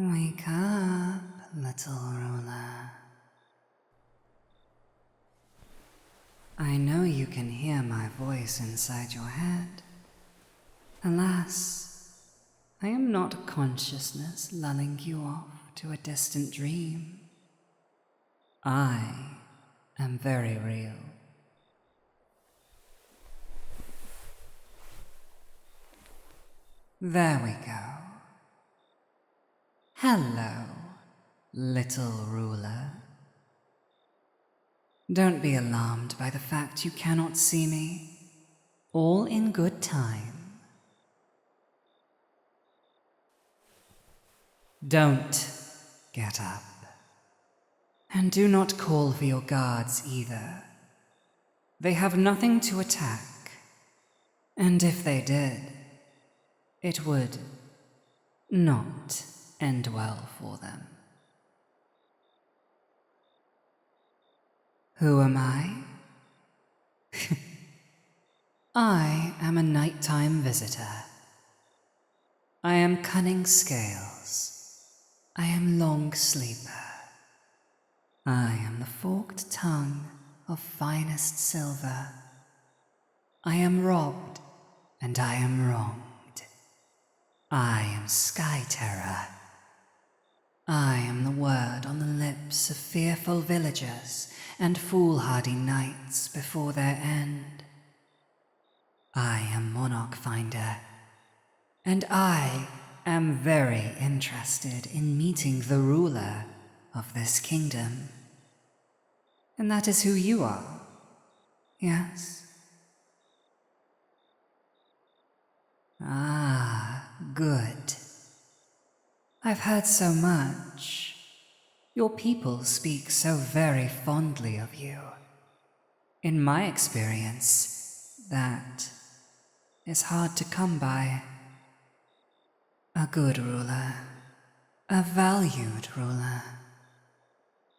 Wake up, little ruler. I know you can hear my voice inside your head. Alas, I am not consciousness lulling you off to a distant dream. I am very real. There we go. Hello, little ruler. Don't be alarmed by the fact you cannot see me. All in good time. Don't get up. And do not call for your guards either. They have nothing to attack. And if they did, it would not end well for them. Who am I? I am a nighttime visitor. I am cunning scales. I am long sleeper. I am the forked tongue of finest silver. I am robbed and I am wronged. I am sky terror. I am the word on the lips of fearful villagers and foolhardy knights before their end. I am monarch finder, and I am very interested in meeting the ruler of this kingdom. And that is who you are, yes? Ah, good. I've heard so much. Your people speak so very fondly of you. In my experience, that is hard to come by. A good ruler, a valued ruler,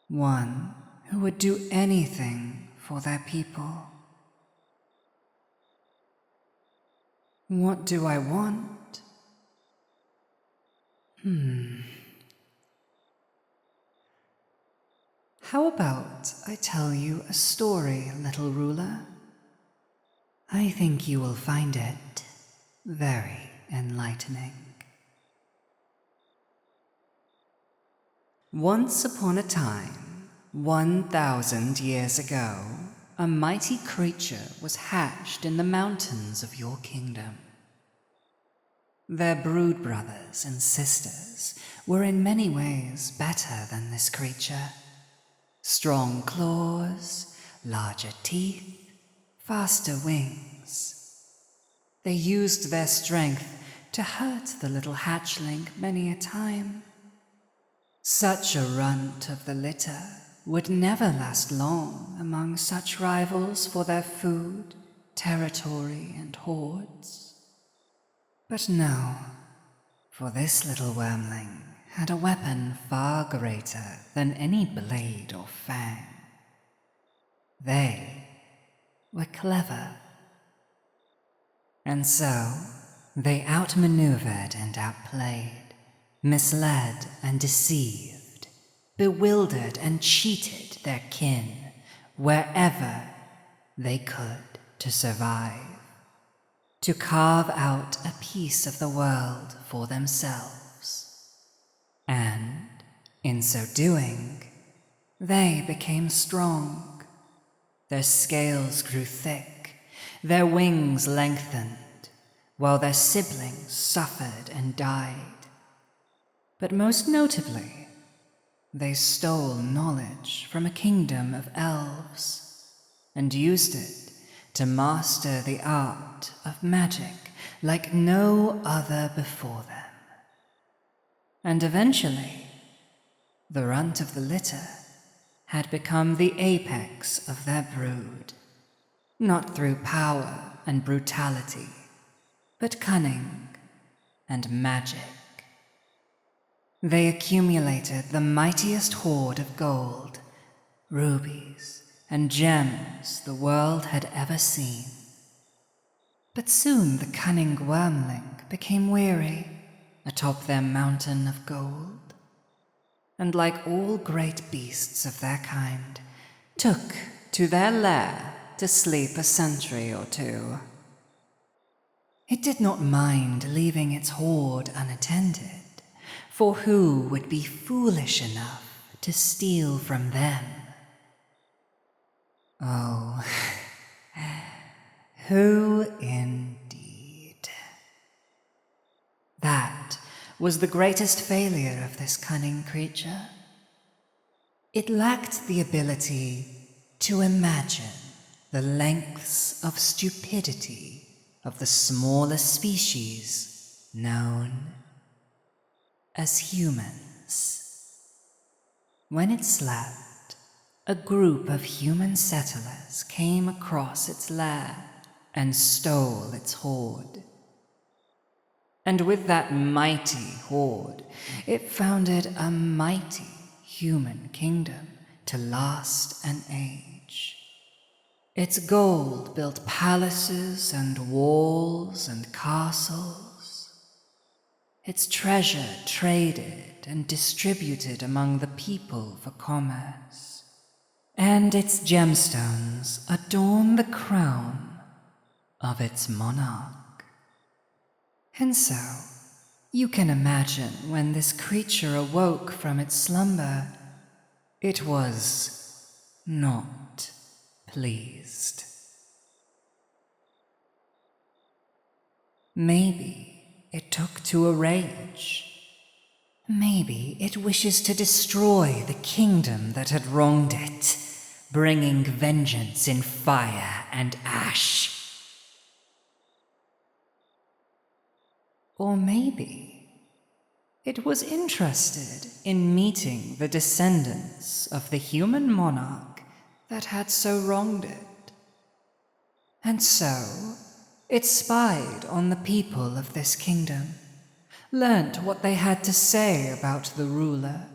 one who would do anything for their people. What do I want? How about I tell you a story, little ruler? I think you will find it very enlightening. Once upon a time, 1,000 years ago, a mighty creature was hatched in the mountains of your kingdom. Their brood brothers and sisters were in many ways better than this creature. Strong claws, larger teeth, faster wings. They used their strength to hurt the little hatchling many a time. Such a runt of the litter would never last long among such rivals for their food, territory, and hordes. But no, for this little wormling had a weapon far greater than any blade or fang. They were clever. And so they outmaneuvered and outplayed, misled and deceived, bewildered and cheated their kin wherever they could to survive, to carve out a piece of the world for themselves. And in so doing, they became strong. Their scales grew thick, their wings lengthened, while their siblings suffered and died. But most notably, they stole knowledge from a kingdom of elves and used it to master the art of magic like no other before them. And eventually, the runt of the litter had become the apex of their brood, not through power and brutality, but cunning and magic. They accumulated the mightiest hoard of gold, rubies, and gems the world had ever seen. But soon the cunning wormling became weary atop their mountain of gold. and like all great beasts of their kind, took to their lair to sleep a century or two. It did not mind leaving its hoard unattended, for who would be foolish enough to steal from them? Oh, who indeed? That was the greatest failure of this cunning creature. It lacked the ability to imagine the lengths of stupidity of the smallest species known as humans. When it slept, a group of human settlers came across its lair and stole its hoard. And with that mighty hoard, it founded a mighty human kingdom to last an age. Its gold built palaces and walls and castles. Its treasure traded and distributed among the people for commerce. And its gemstones adorn the crown of its monarch. And so, you can imagine when this creature awoke from its slumber, it was not pleased. Maybe it took to a rage. Maybe it wishes to destroy the kingdom that had wronged it, bringing vengeance in fire and ash. Or maybe it was interested in meeting the descendants of the human monarch that had so wronged it. And so, it spied on the people of this kingdom, learnt what they had to say about the ruler,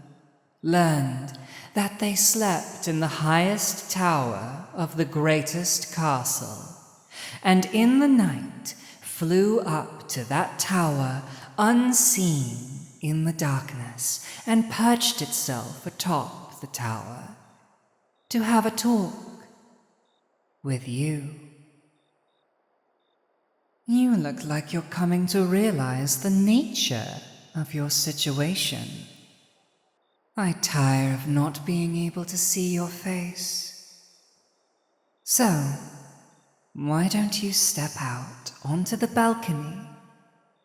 learned that they slept in the highest tower of the greatest castle, and in the night flew up to that tower unseen in the darkness and perched itself atop the tower to have a talk with you. You look like you're coming to realize the nature of your situation. I tire of not being able to see your face. So, why don't you step out onto the balcony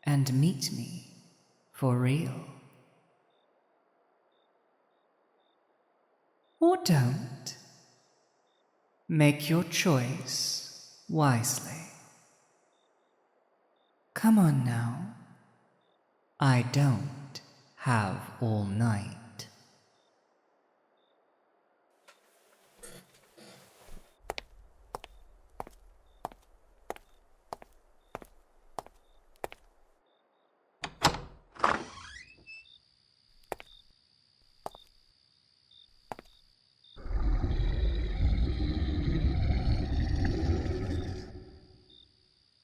and meet me for real? Or don't. Make your choice wisely. Come on now. I don't have all night.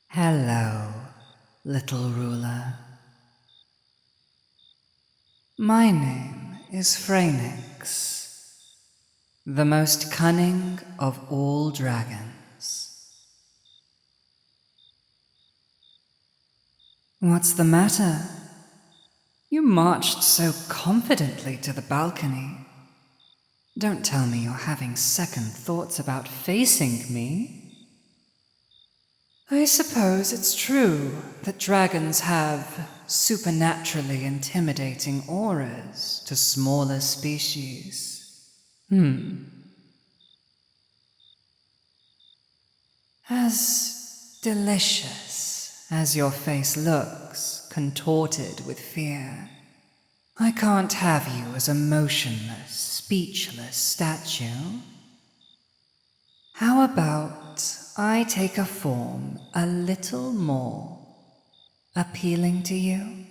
Hello, little ruler. My name is Phoenix, the most cunning of all dragons. What's the matter? You marched so confidently to the balcony. Don't tell me you're having second thoughts about facing me. I suppose it's true that dragons have supernaturally intimidating auras to smaller species. As delicious as your face looks, contorted with fear, I can't have you as a motionless, speechless statue. How about I take a form a little more appealing to you?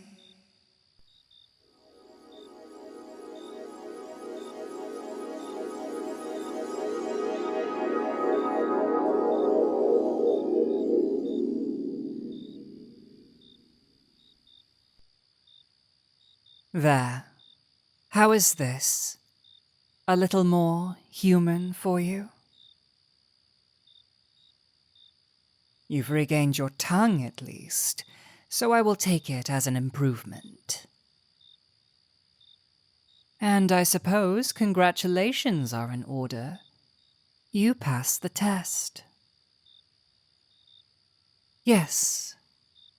There. How is this? A little more human for you? You've regained your tongue, at least, so I will take it as an improvement. And I suppose congratulations are in order. You passed the test. Yes,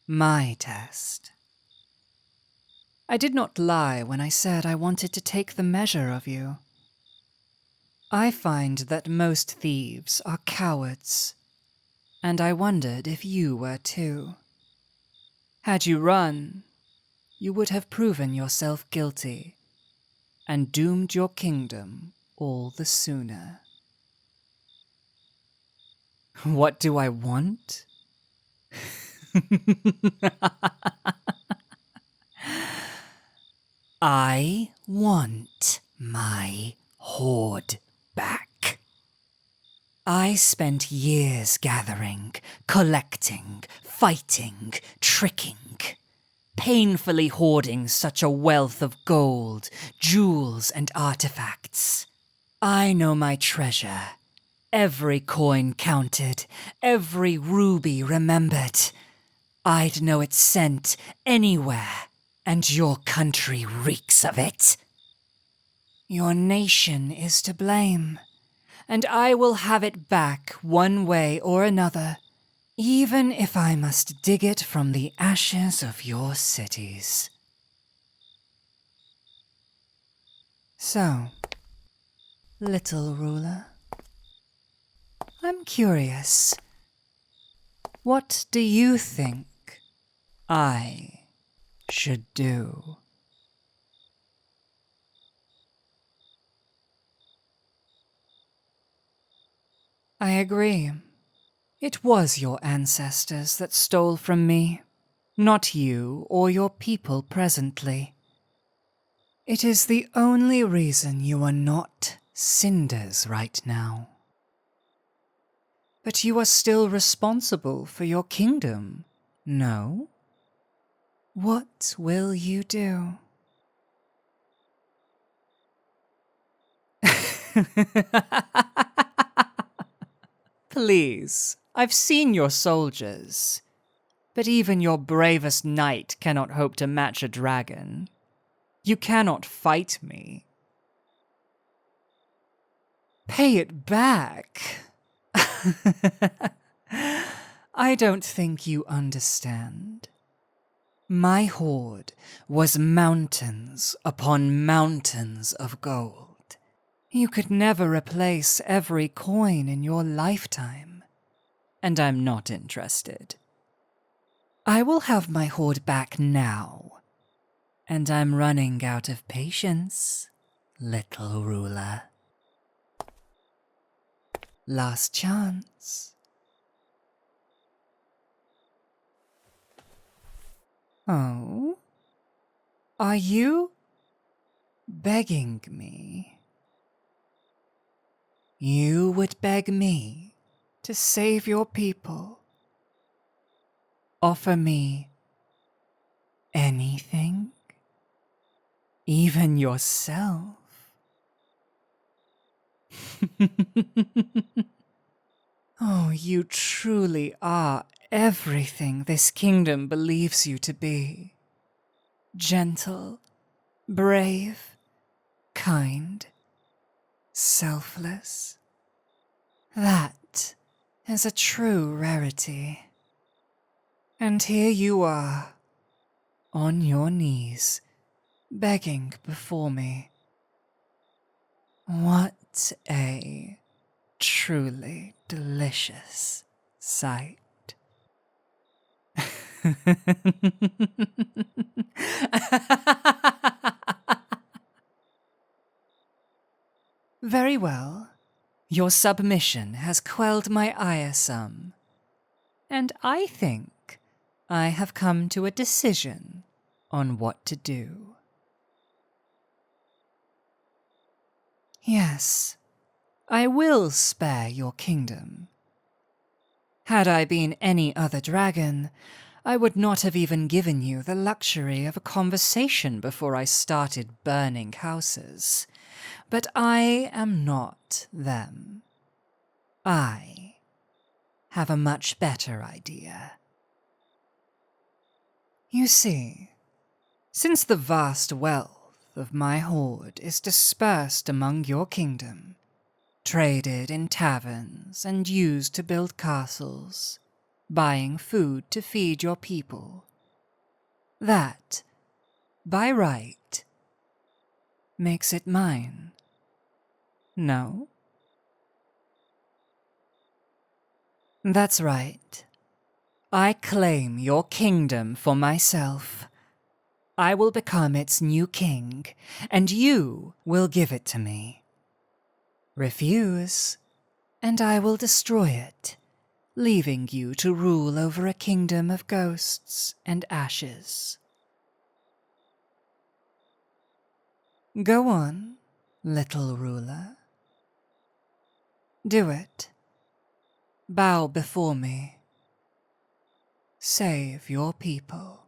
my test. I did not lie when I said I wanted to take the measure of you. I find that most thieves are cowards, and I wondered if you were too. Had you run, you would have proven yourself guilty and doomed your kingdom all the sooner. What do I want? I want my hoard back. I spent years gathering, collecting, fighting, tricking, painfully hoarding such a wealth of gold, jewels, and artifacts. I know my treasure. Every coin counted, every ruby remembered. I'd know its scent anywhere, and your country reeks of it. Your nation is to blame, and I will have it back one way or another, even if I must dig it from the ashes of your cities. So, little ruler, I'm curious. What do you think I should do? I agree. It was your ancestors that stole from me, not you or your people presently. It is the only reason you are not cinders right now. But you are still responsible for your kingdom, no? What will you do? Please, I've seen your soldiers, but even your bravest knight cannot hope to match a dragon. You cannot fight me. Pay it back. I don't think you understand. My hoard was mountains upon mountains of gold. You could never replace every coin in your lifetime, and I'm not interested. I will have my hoard back now, and I'm running out of patience, little ruler. Last chance. Oh? Are you begging me? You would beg me to save your people? Offer me anything? Even yourself? Oh, you truly are everything this kingdom believes you to be. Gentle, brave, kind, selfless. That is a true rarity. And here you are, on your knees, begging before me. What a truly delicious sight. Very well. Your submission has quelled my ire some, and I think I have come to a decision on what to do. Yes, I will spare your kingdom. Had I been any other dragon, I would not have even given you the luxury of a conversation before I started burning houses. But I am not them. I have a much better idea. You see, since the vast wealth of my hoard is dispersed among your kingdom, traded in taverns and used to build castles, buying food to feed your people, that, by right, makes it mine. No? That's right. I claim your kingdom for myself. I will become its new king, and you will give it to me. Refuse, and I will destroy it, leaving you to rule over a kingdom of ghosts and ashes. Go on, little ruler. Do it. Bow before me. Save your people.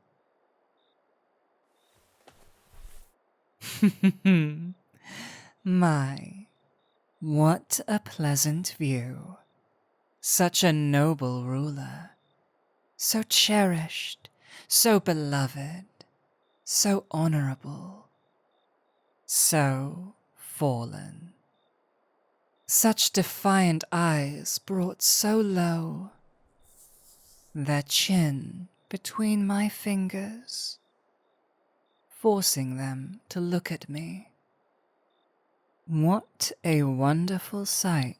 My, what a pleasant view. Such a noble ruler. So cherished, so beloved, so honorable, so fallen. Such defiant eyes brought so low, their chin between my fingers, forcing them to look at me. What a wonderful sight.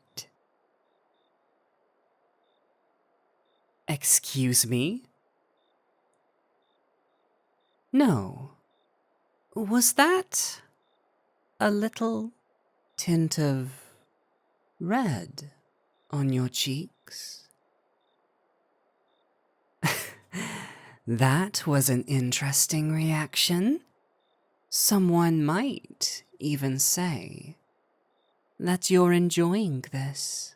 Excuse me? No. Was that a little tint of red on your cheeks? That was an interesting reaction. Someone might even say that you're enjoying this.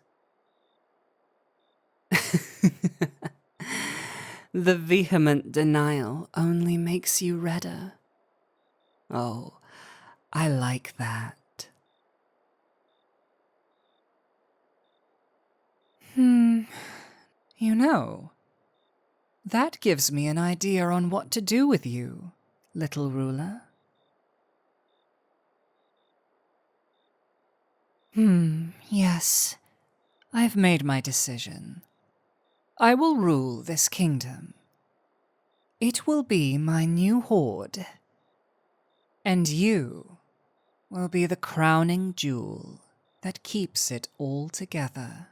The vehement denial only makes you redder. Oh, I like that. You know, that gives me an idea on what to do with you, little ruler. Yes, I've made my decision. I will rule this kingdom. It will be my new hoard. And you will be the crowning jewel that keeps it all together.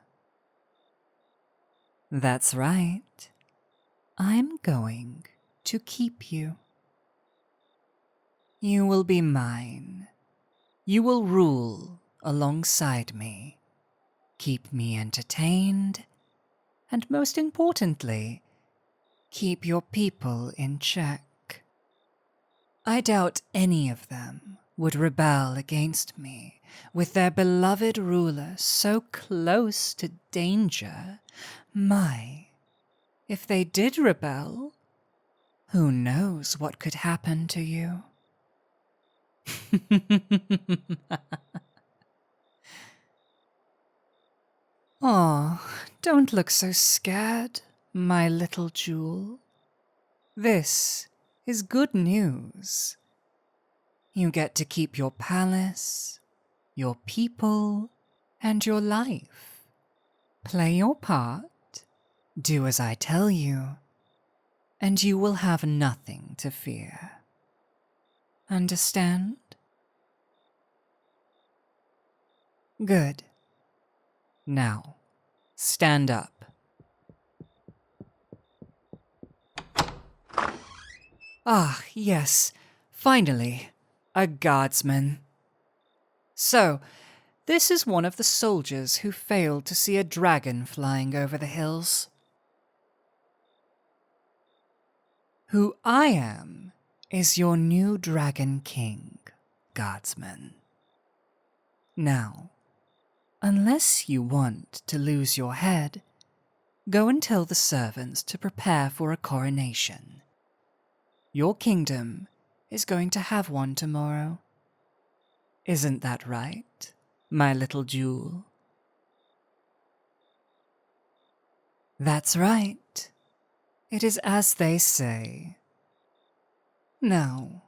That's right. I'm going to keep you. You will be mine. You will rule alongside me, keep me entertained, and most importantly, keep your people in check. I doubt any of them would rebel against me with their beloved ruler so close to danger. My, if they did rebel, who knows what could happen to you? Oh, don't look so scared, my little jewel. This is good news. You get to keep your palace, your people, and your life. Play your part, do as I tell you, and you will have nothing to fear. Understand? Good. Now, stand up. Ah, yes, finally, a guardsman. So, this is one of the soldiers who failed to see a dragon flying over the hills. Who I am is your new dragon king, guardsman. Now, unless you want to lose your head, Go and tell the servants to prepare for a coronation. Your kingdom is going to have one tomorrow. Isn't that right, my little jewel? That's right. It is as they say. Now,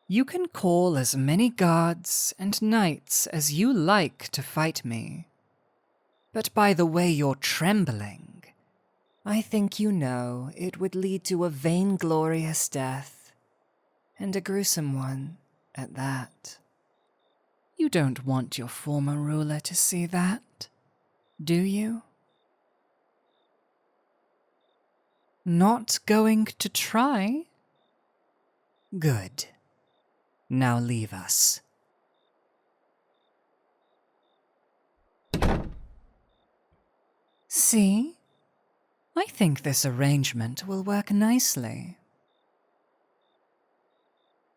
you can call as many guards and knights as you like to fight me. But by the way you're trembling, I think you know it would lead to a vainglorious death, and a gruesome one at that. You don't want your former ruler to see that, do you? Not going to try? Good. Now leave us. See? I think this arrangement will work nicely.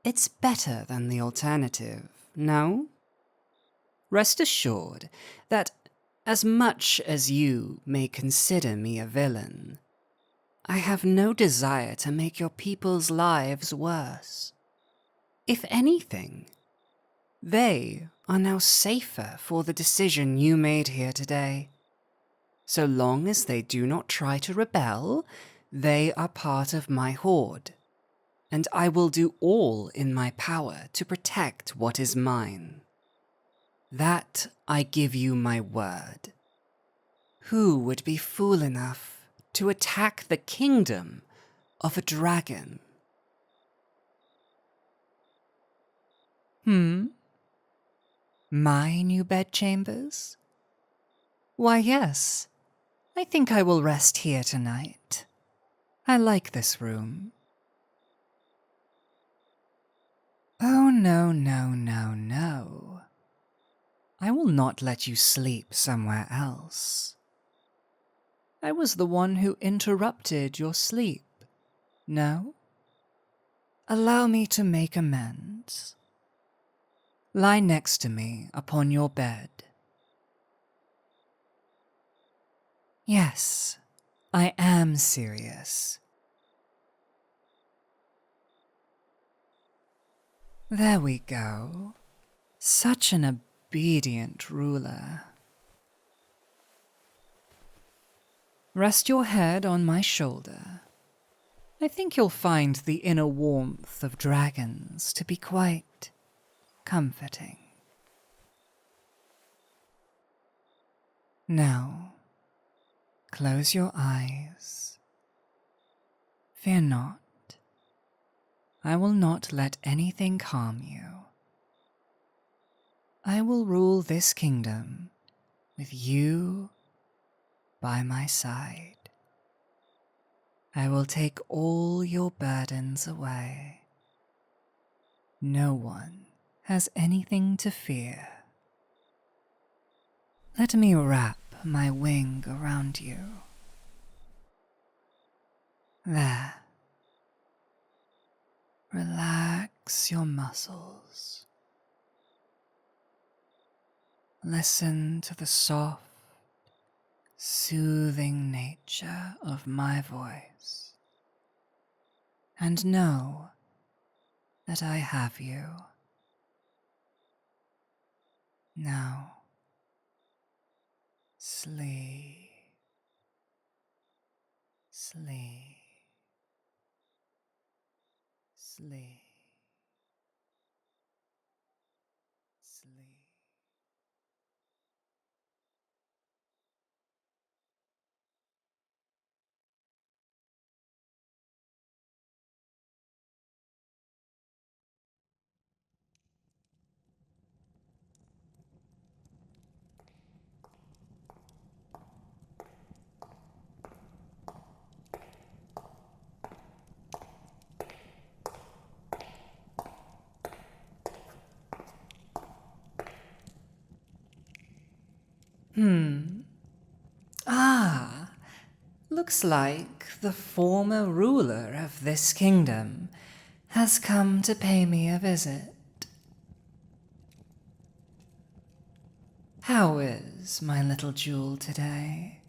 It's better than the alternative, no? Rest assured that as much as you may consider me a villain, I have no desire to make your people's lives worse. If anything, they are now safer for the decision you made here today. So long as they do not try to rebel, they are part of my horde, and I will do all in my power to protect what is mine. That I give you my word. Who would be fool enough to attack the kingdom of a dragon? My new bedchambers? Why, yes. I think I will rest here tonight. I like this room. Oh, no, no, no, no. I will not let you sleep somewhere else. I was the one who interrupted your sleep. No? Allow me to make amends. Lie next to me upon your bed. Yes, I am serious. There we go. Such an obedient ruler. Rest your head on my shoulder. I think you'll find the inner warmth of dragons to be quite comforting. Now, close your eyes. Fear not. I will not let anything harm you. I will rule this kingdom with you by my side. I will take all your burdens away. No one has anything to fear. Let me wrap my wing around you. There. Relax your muscles. Listen to the soft, soothing nature of my voice, and know that I have you. Now, sleep, sleep, sleep, sleep. Looks like the former ruler of this kingdom has come to pay me a visit. How is my little jewel today?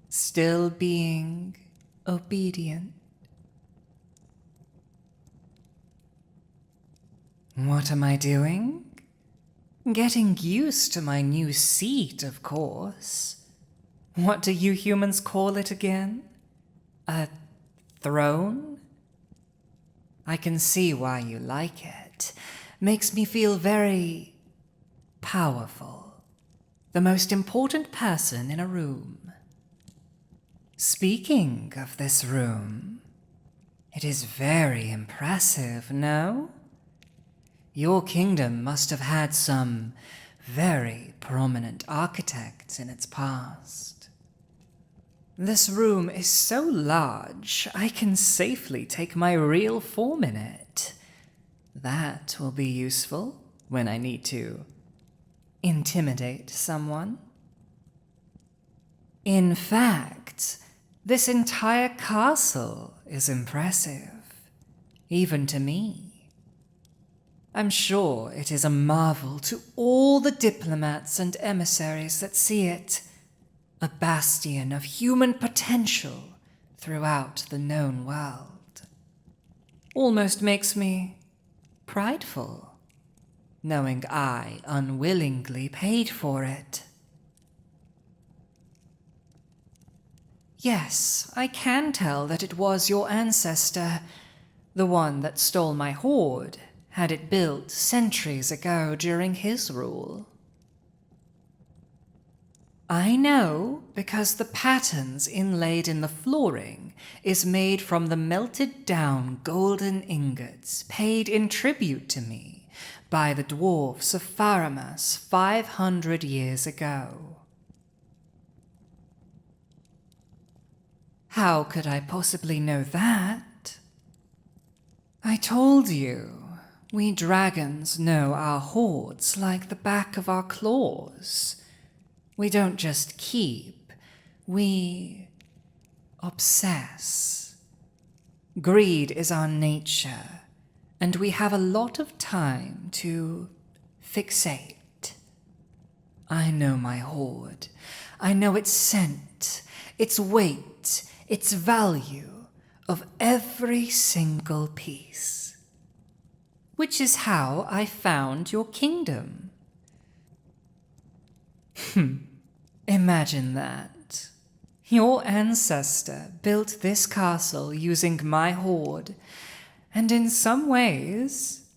still being obedient. What am I doing? Getting used to my new seat, of course. What do you humans call it again? A throne? I can see why you like it. Makes me feel very powerful. The most important person in a room. Speaking of this room, it is very impressive, no? Your kingdom must have had some very prominent architects in its past. This room is so large, I can safely take my real form in it. That will be useful when I need to intimidate someone. In fact, this entire castle is impressive, even to me. I'm sure it is a marvel to all the diplomats and emissaries that see it, a bastion of human potential throughout the known world. Almost makes me prideful, knowing I unwillingly paid for it. Yes, I can tell that it was your ancestor, the one that stole my hoard, had it built centuries ago during his rule. I know because the patterns inlaid in the flooring is made from the melted down golden ingots paid in tribute to me by the dwarfs of Faramas 500 years ago. How could I possibly know that? I told you, we dragons know our hoards like the back of our claws. We don't just keep, we obsess. Greed is our nature, and we have a lot of time to fixate. I know my hoard. I know its scent, its weight, its value of every single piece. Which is how I found your kingdom. Imagine that. Your ancestor built this castle using my hoard, and in some ways,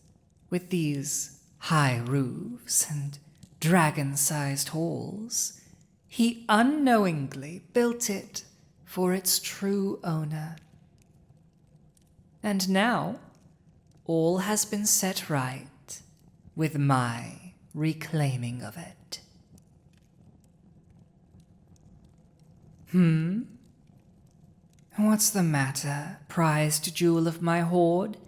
with these high roofs and dragon-sized halls, he unknowingly built it for its true owner. And now, all has been set right with my reclaiming of it. What's the matter, prized jewel of my hoard?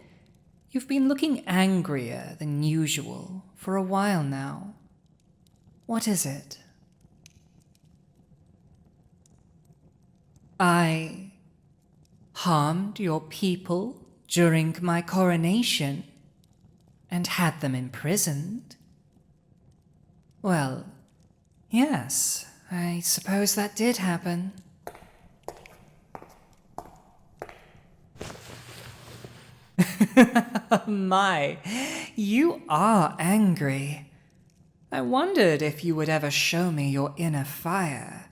You've been looking angrier than usual for a while now. What is it? I harmed your people during my coronation and had them imprisoned? Well, yes, I suppose that did happen. My, you are angry. I wondered if you would ever show me your inner fire.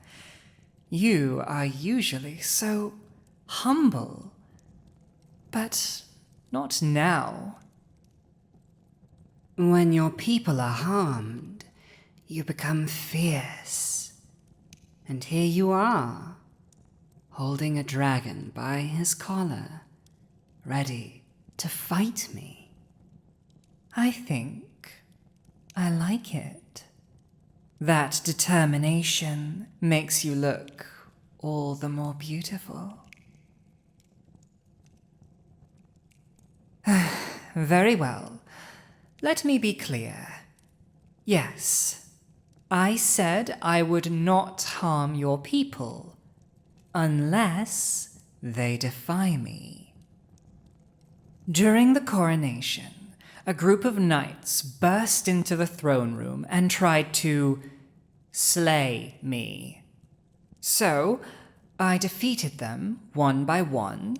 You are usually so humble, but not now. When your people are harmed, you become fierce. And here you are, holding a dragon by his collar, ready to fight me. I think I like it. That determination makes you look all the more beautiful. Very well. Let me be clear. Yes, I said I would not harm your people unless they defy me. During the coronation, a group of knights burst into the throne room and tried to slay me. So, I defeated them one by one,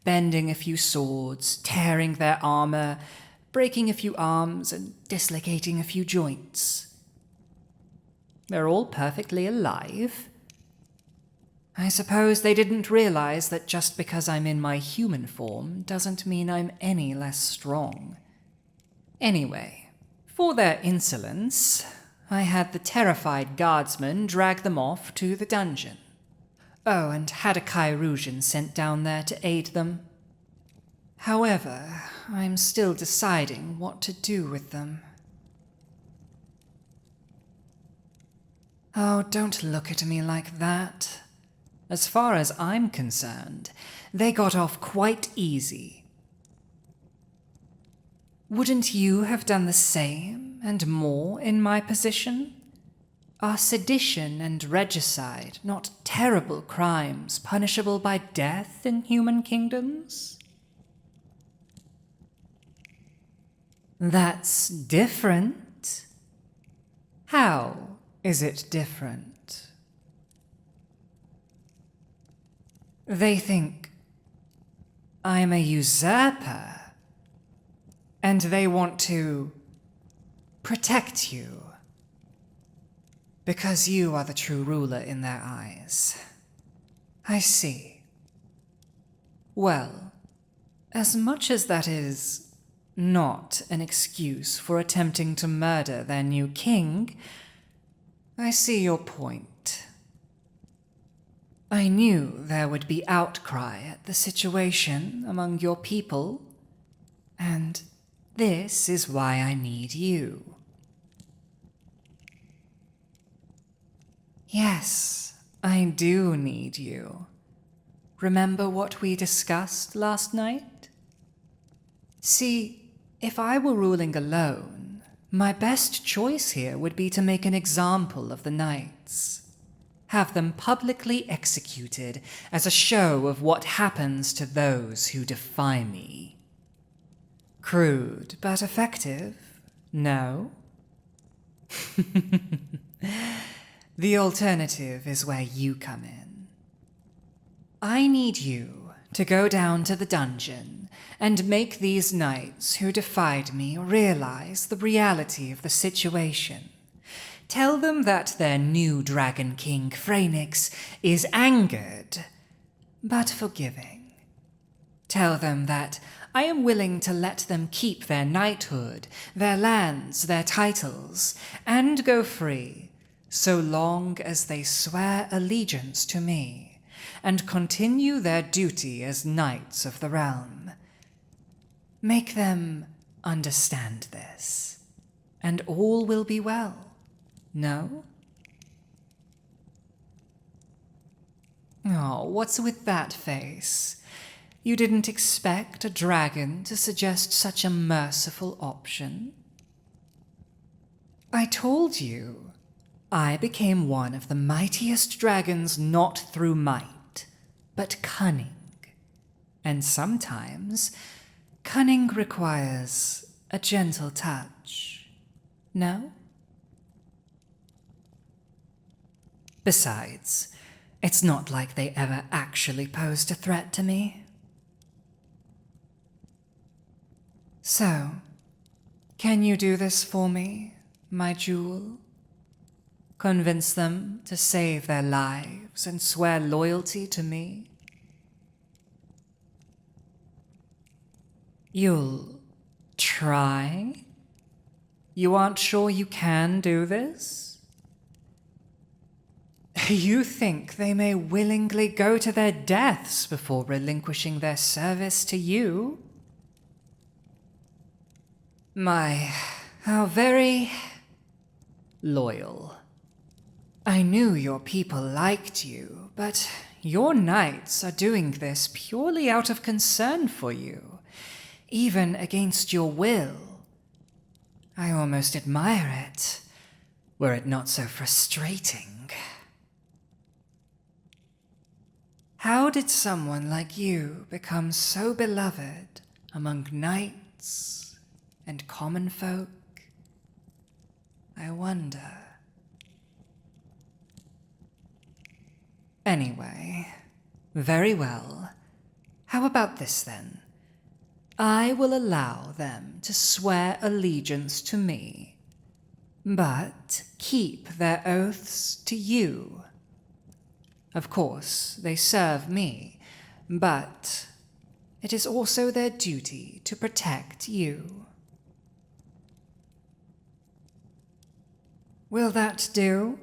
bending a few swords, tearing their armor, breaking a few arms, and dislocating a few joints. They're all perfectly alive. I suppose they didn't realize that just because I'm in my human form doesn't mean I'm any less strong. Anyway, for their insolence, I had the terrified guardsmen drag them off to the dungeon. Oh, and had a Chirurgeon sent down there to aid them. However, I'm still deciding what to do with them. Oh, don't look at me like that. As far as I'm concerned, they got off quite easy. Wouldn't you have done the same and more in my position? Are sedition and regicide not terrible crimes punishable by death in human kingdoms? That's different. How is it different? They think I'm a usurper, and they want to protect you. Because you are the true ruler in their eyes. I see. Well, as much as that is not an excuse for attempting to murder their new king, I see your point. I knew there would be outcry at the situation among your people, and this is why I need you. Yes, I do need you. Remember what we discussed last night? See, if I were ruling alone, my best choice here would be to make an example of the knights. Have them publicly executed as a show of what happens to those who defy me. Crude but effective, no? The alternative is where you come in. I need you to go down to the dungeon and make these knights who defied me realize the reality of the situation. Tell them that their new Dragon King, Phoenix, is angered, but forgiving. Tell them that I am willing to let them keep their knighthood, their lands, their titles, and go free, so long as they swear allegiance to me, and continue their duty as knights of the realm. Make them understand this, and all will be well, no? Oh, what's with that face? You didn't expect a dragon to suggest such a merciful option? I told you. I became one of the mightiest dragons not through might, but cunning. And sometimes, cunning requires a gentle touch, no? Besides, it's not like they ever actually posed a threat to me. So, can you do this for me, my jewel? Convince them to save their lives and swear loyalty to me? You'll try? You aren't sure you can do this? You think they may willingly go to their deaths before relinquishing their service to you? My, how very loyal. I knew your people liked you, but your knights are doing this purely out of concern for you, even against your will. I almost admire it, were it not so frustrating. How did someone like you become so beloved among knights and common folk? I wonder. Anyway, Very well. How about this then? I will allow them to swear allegiance to me, but keep their oaths to you. Of course, they serve me, but it is also their duty to protect you. Will that do?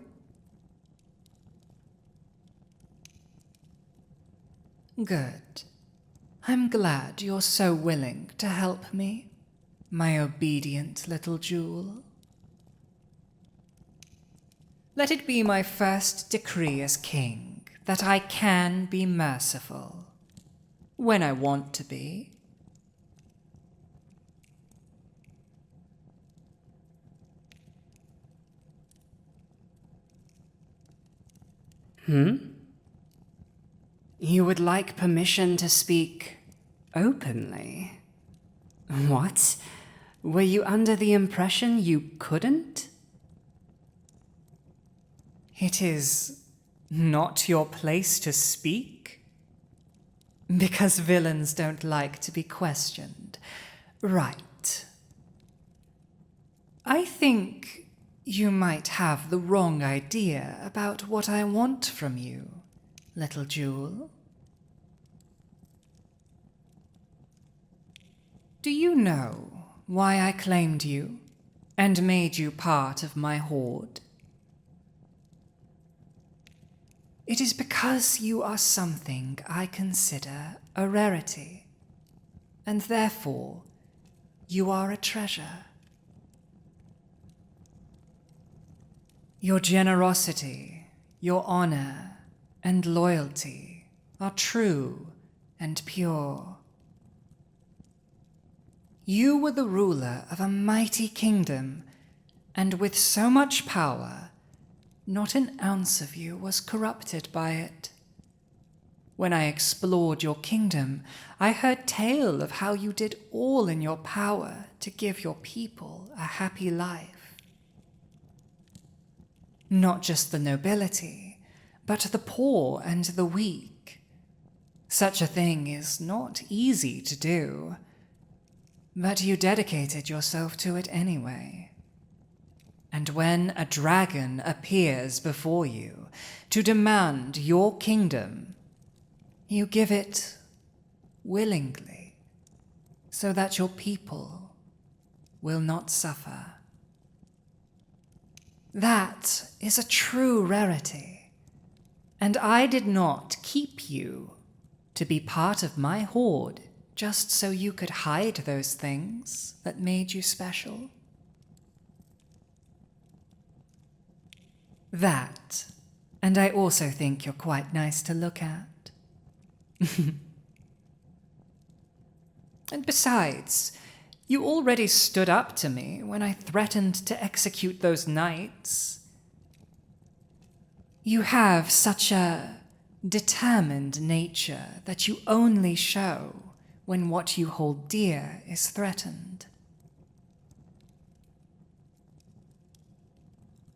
Good. I'm glad you're so willing to help me, my obedient little jewel. Let it be my first decree as king that I can be merciful when I want to be. You would like permission to speak openly? What? Were you under the impression you couldn't? It is not your place to speak? Because villains don't like to be questioned. Right. I think you might have the wrong idea about what I want from you, little jewel. Do you know why I claimed you and made you part of my horde? It is because you are something I consider a rarity, and therefore you are a treasure. Your generosity, your honor, and loyalty are true and pure. You were the ruler of a mighty kingdom, and with so much power, not an ounce of you was corrupted by it. When I explored your kingdom, I heard tale of how you did all in your power to give your people a happy life. Not just the nobility, but the poor and the weak. Such a thing is not easy to do, but you dedicated yourself to it anyway. And when a dragon appears before you to demand your kingdom, you give it willingly, so that your people will not suffer. That is a true rarity, and I did not keep you to be part of my horde just so you could hide those things that made you special. That, and I also think you're quite nice to look at. And besides, you already stood up to me when I threatened to execute those knights. You have such a determined nature that you only show when what you hold dear is threatened.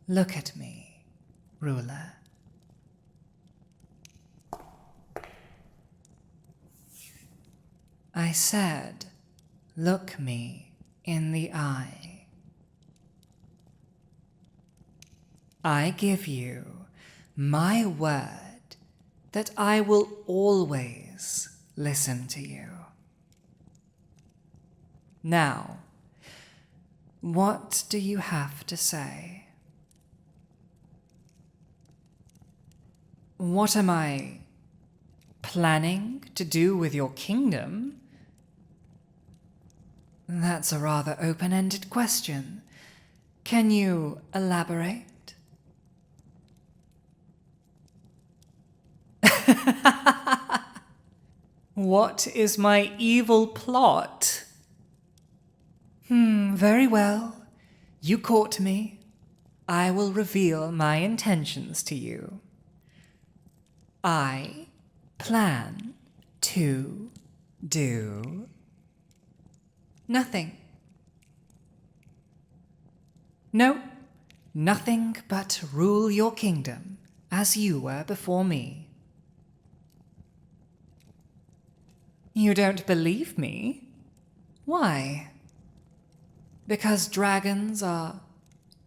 Look at me, ruler. I said, look me in the eye. I give you my word that I will always listen to you. Now, what do you have to say? What am I planning to do with your kingdom? That's a rather open-ended question. Can you elaborate? What is my evil plot? Very well. You caught me. I will reveal my intentions to you. I plan to do nothing. No, nothing but rule your kingdom as you were before me. You don't believe me? Why? Because dragons are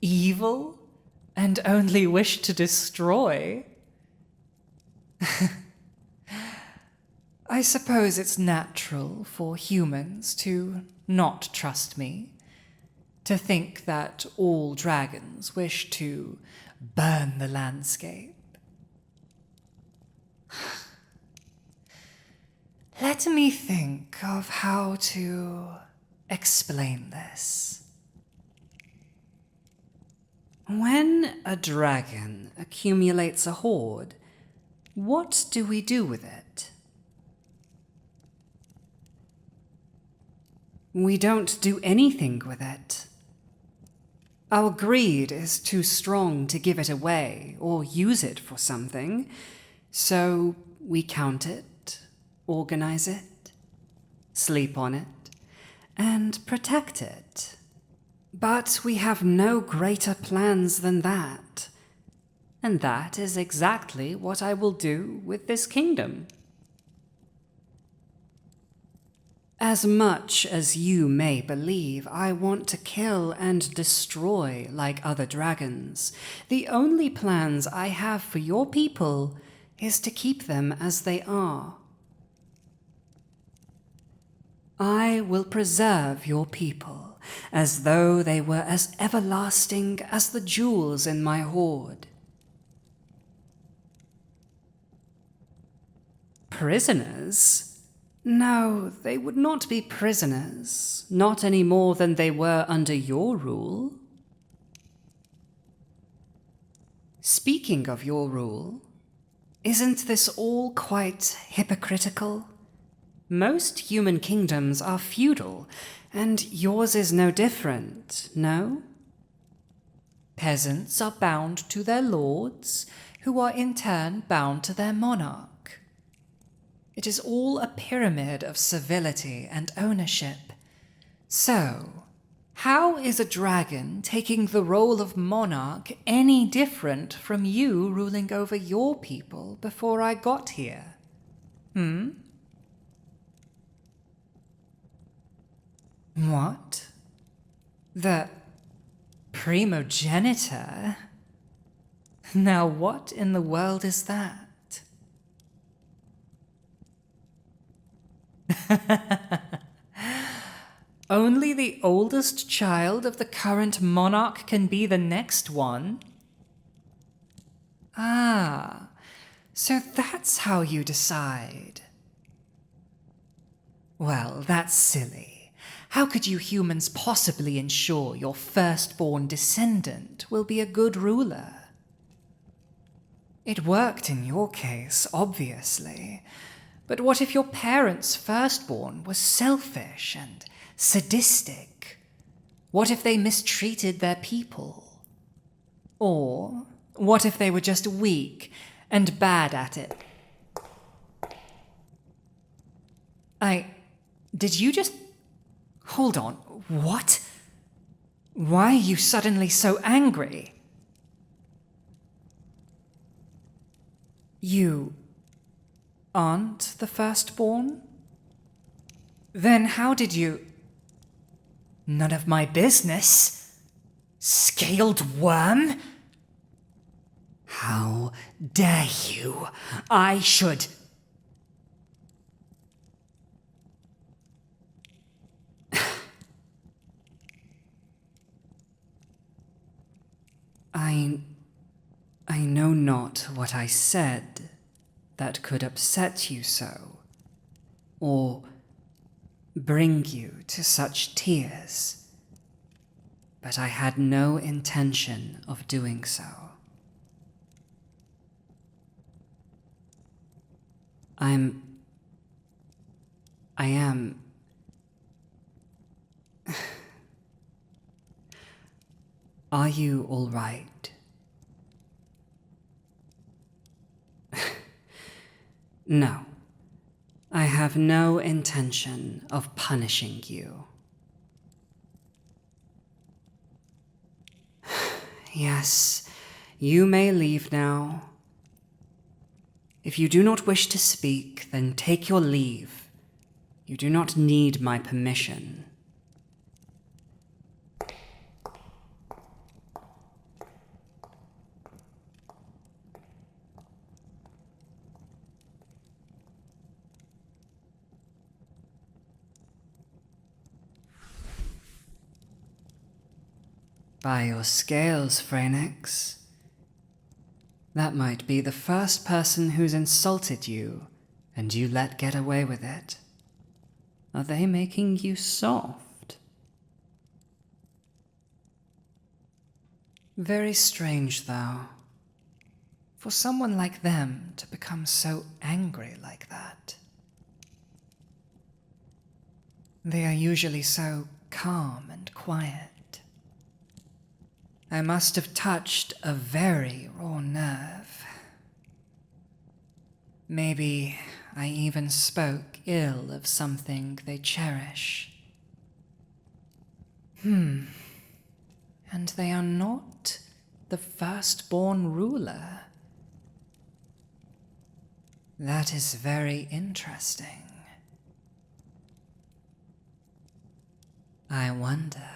evil and only wish to destroy? I suppose it's natural for humans to not trust me, to think that all dragons wish to burn the landscape. Let me think of how to explain this. When a dragon accumulates a horde, what do we do with it? We don't do anything with it. Our greed is too strong to give it away or use it for something, so we count it, organize it, sleep on it, and protect it. But we have no greater plans than that. And that is exactly what I will do with this kingdom. As much as you may believe I want to kill and destroy like other dragons, the only plans I have for your people is to keep them as they are. I will preserve your people as though they were as everlasting as the jewels in my hoard. Prisoners? No, they would not be prisoners, not any more than they were under your rule. Speaking of your rule, isn't this all quite hypocritical? Most human kingdoms are feudal, and yours is no different, no? Peasants are bound to their lords, who are in turn bound to their monarch. It is all a pyramid of civility and ownership. So, how is a dragon taking the role of monarch any different from you ruling over your people before I got here? What? The primogenitor? Now what in the world is that? Only the oldest child of the current monarch can be the next one? Ah, so that's how you decide. Well, that's silly. How could you humans possibly ensure your firstborn descendant will be a good ruler? It worked in your case, obviously. But what if your parents' firstborn was selfish and sadistic? What if they mistreated their people? Or what if they were just weak and bad at it? Did you just... Hold on, what? Why are you suddenly so angry? You aren't the firstborn? Then how did you... None of my business. Scaled worm? How dare you? I should... I know not what I said that could upset you so, or bring you to such tears, but I had no intention of doing so. I am... Are you all right? No, I have no intention of punishing you. Yes, you may leave now. If you do not wish to speak, then take your leave, You do not need my permission. By your scales, Phoenix. That might be the first person who's insulted you, and you let get away with it. Are they making you soft? Very strange, though. For someone like them to become so angry like that. They are usually so calm and quiet. I must have touched a very raw nerve. Maybe I even spoke ill of something they cherish. And they are not the firstborn ruler. That is very interesting. I wonder.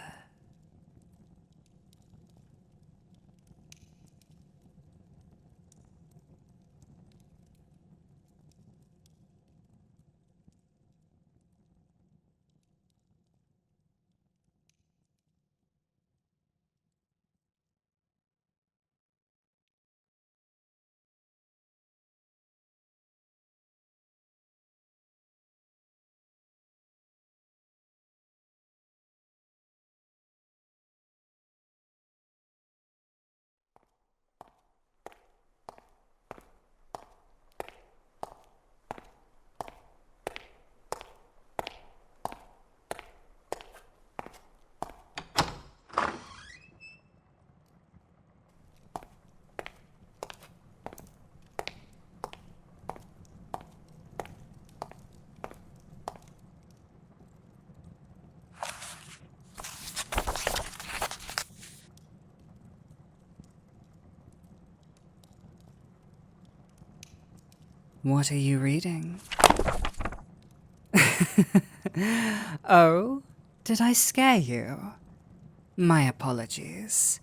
What are you reading? Oh, did I scare you? My apologies.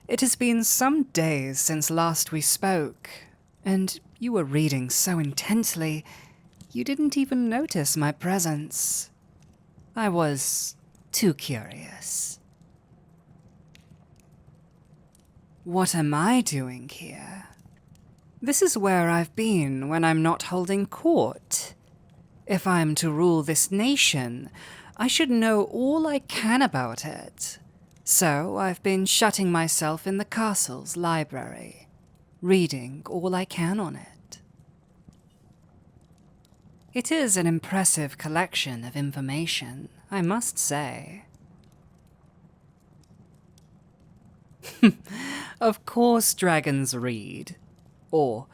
It has been some days since last we spoke, and you were reading so intensely, you didn't even notice my presence. I was too curious. What am I doing here? This is where I've been when I'm not holding court. If I'm to rule this nation, I should know all I can about it. So I've been shutting myself in the castle's library, reading all I can on it. It is an impressive collection of information, I must say. Of course dragons read. Or,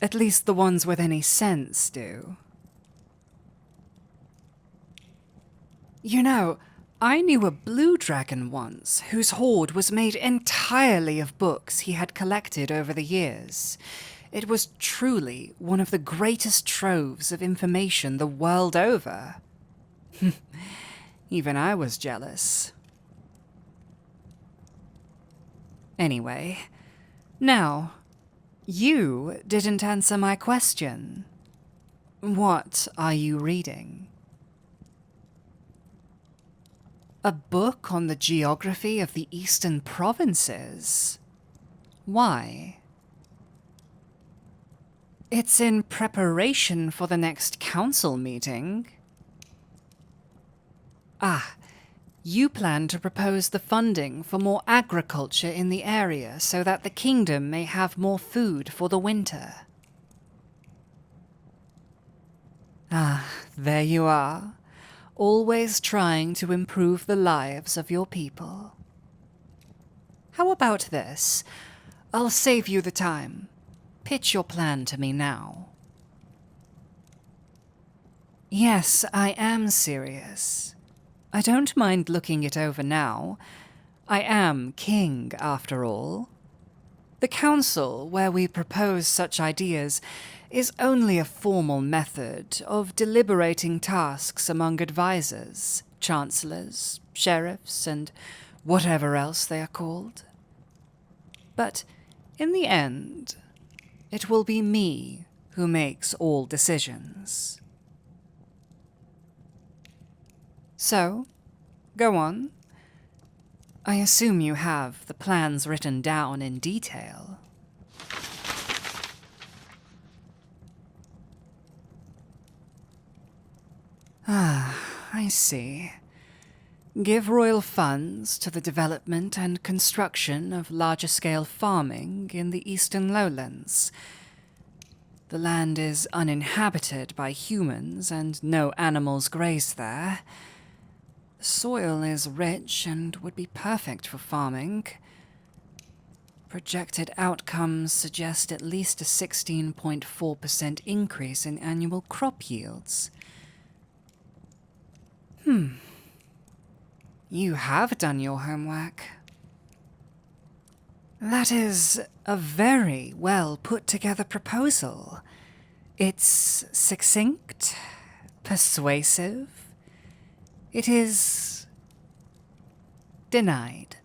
at least the ones with any sense do. You know, I knew a blue dragon once whose hoard was made entirely of books he had collected over the years. It was truly one of the greatest troves of information the world over. Even I was jealous. Anyway, now, you didn't answer my question. What are you reading? A book on the geography of the eastern provinces? Why? It's in preparation for the next council meeting. Ah, you plan to propose the funding for more agriculture in the area so that the kingdom may have more food for the winter. Ah, there you are, always trying to improve the lives of your people. How about this? I'll save you the time. Pitch your plan to me now. Yes, I am serious. I don't mind looking it over now. I am king, after all. The council, where we propose such ideas, is only a formal method of deliberating tasks among advisors, chancellors, sheriffs, and whatever else they are called. But in the end, it will be me who makes all decisions. So, go on. I assume you have the plans written down in detail. Ah, I see. Give royal funds to the development and construction of larger-scale farming in the eastern lowlands. The land is uninhabited by humans and no animals graze there. The soil is rich and would be perfect for farming. Projected outcomes suggest at least a 16.4% increase in annual crop yields. You have done your homework. That is a very well put together proposal. It's succinct, persuasive. It is denied.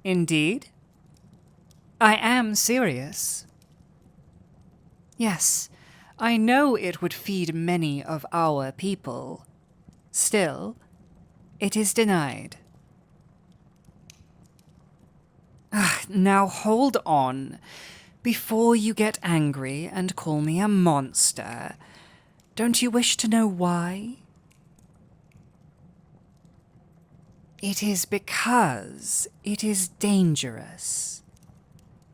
Indeed? I am serious. Yes, I know it would feed many of our people. Still, it is denied. Now hold on. Before you get angry and call me a monster, don't you wish to know why? It is because it is dangerous.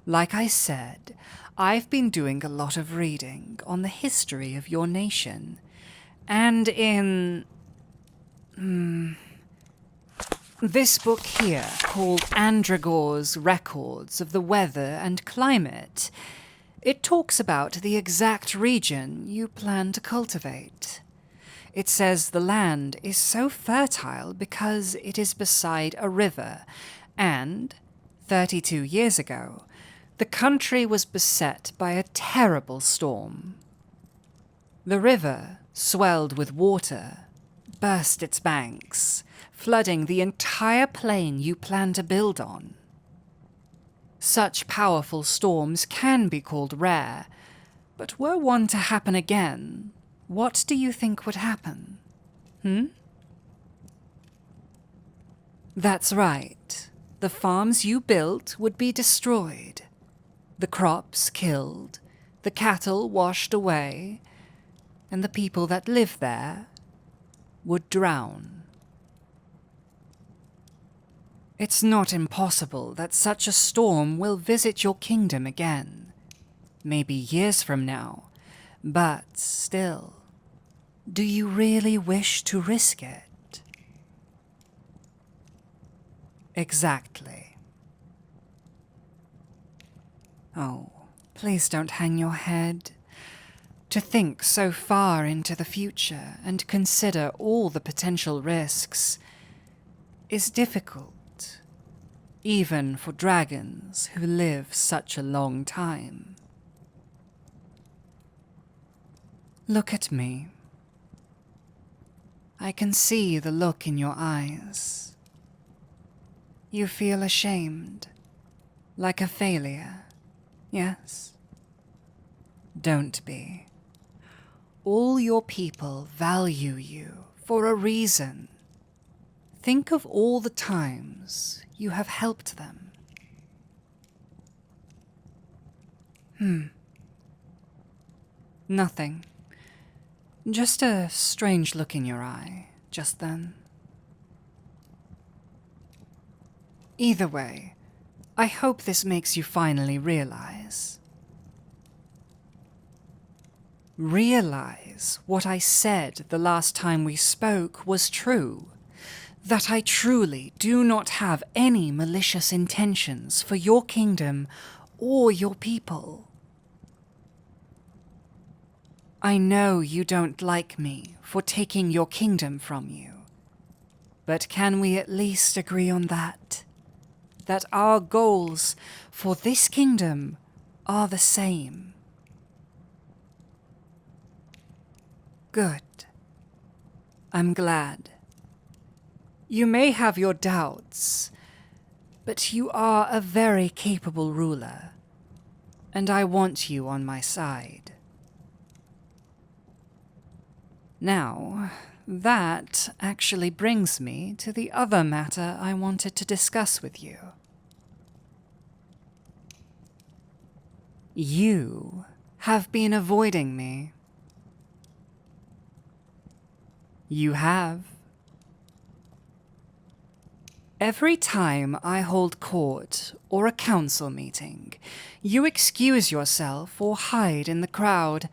Like I said, I've been doing a lot of reading on the history of your nation, and in this book here, called Andragore's Records of the Weather and Climate, it talks about the exact region you plan to cultivate. It says the land is so fertile because it is beside a river, and 32 years ago, the country was beset by a terrible storm. The river, swelled with water, burst its banks, flooding the entire plain you plan to build on. Such powerful storms can be called rare, but were one to happen again, what do you think would happen? That's right. The farms you built would be destroyed, the crops killed, the cattle washed away, and the people that live there would drown. It's not impossible that such a storm will visit your kingdom again, maybe years from now, but still, do you really wish to risk it? Exactly. Oh, please don't hang your head. To think so far into the future and consider all the potential risks is difficult, even for dragons who live such a long time. Look at me. I can see the look in your eyes. You feel ashamed, like a failure, yes? Don't be. All your people value you for a reason. Think of all the times you have helped them. Nothing. Just a strange look in your eye, just then. Either way, I hope this makes you finally realize. Realize what I said the last time we spoke was true. That I truly do not have any malicious intentions for your kingdom or your people. I know you don't like me for taking your kingdom from you, but can we at least agree on that? That our goals for this kingdom are the same. Good. I'm glad. You may have your doubts, but you are a very capable ruler, and I want you on my side. Now, that actually brings me to the other matter I wanted to discuss with you. You have been avoiding me. You have. Every time I hold court or a council meeting, you excuse yourself or hide in the crowd.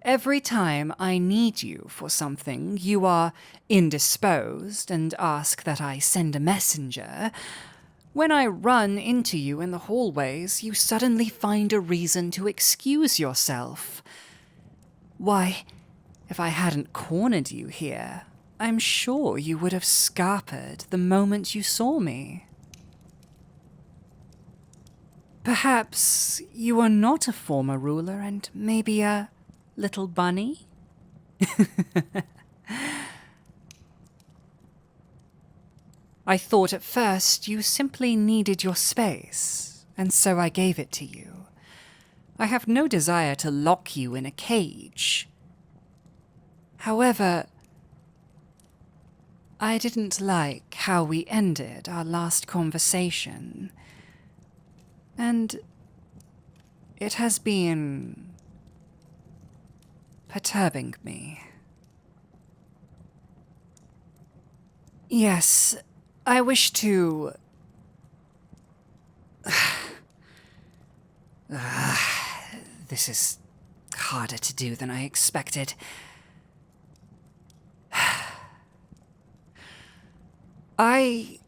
Every time I need you for something, you are indisposed and ask that I send a messenger. When I run into you in the hallways, you suddenly find a reason to excuse yourself. Why, if I hadn't cornered you here, I'm sure you would have scarpered the moment you saw me. Perhaps you are not a former ruler and maybe a little bunny? I thought at first you simply needed your space, and so I gave it to you. I have no desire to lock you in a cage. However, I didn't like how we ended our last conversation, and it has been perturbing me. Yes, I wish to... This is harder to do than I expected. I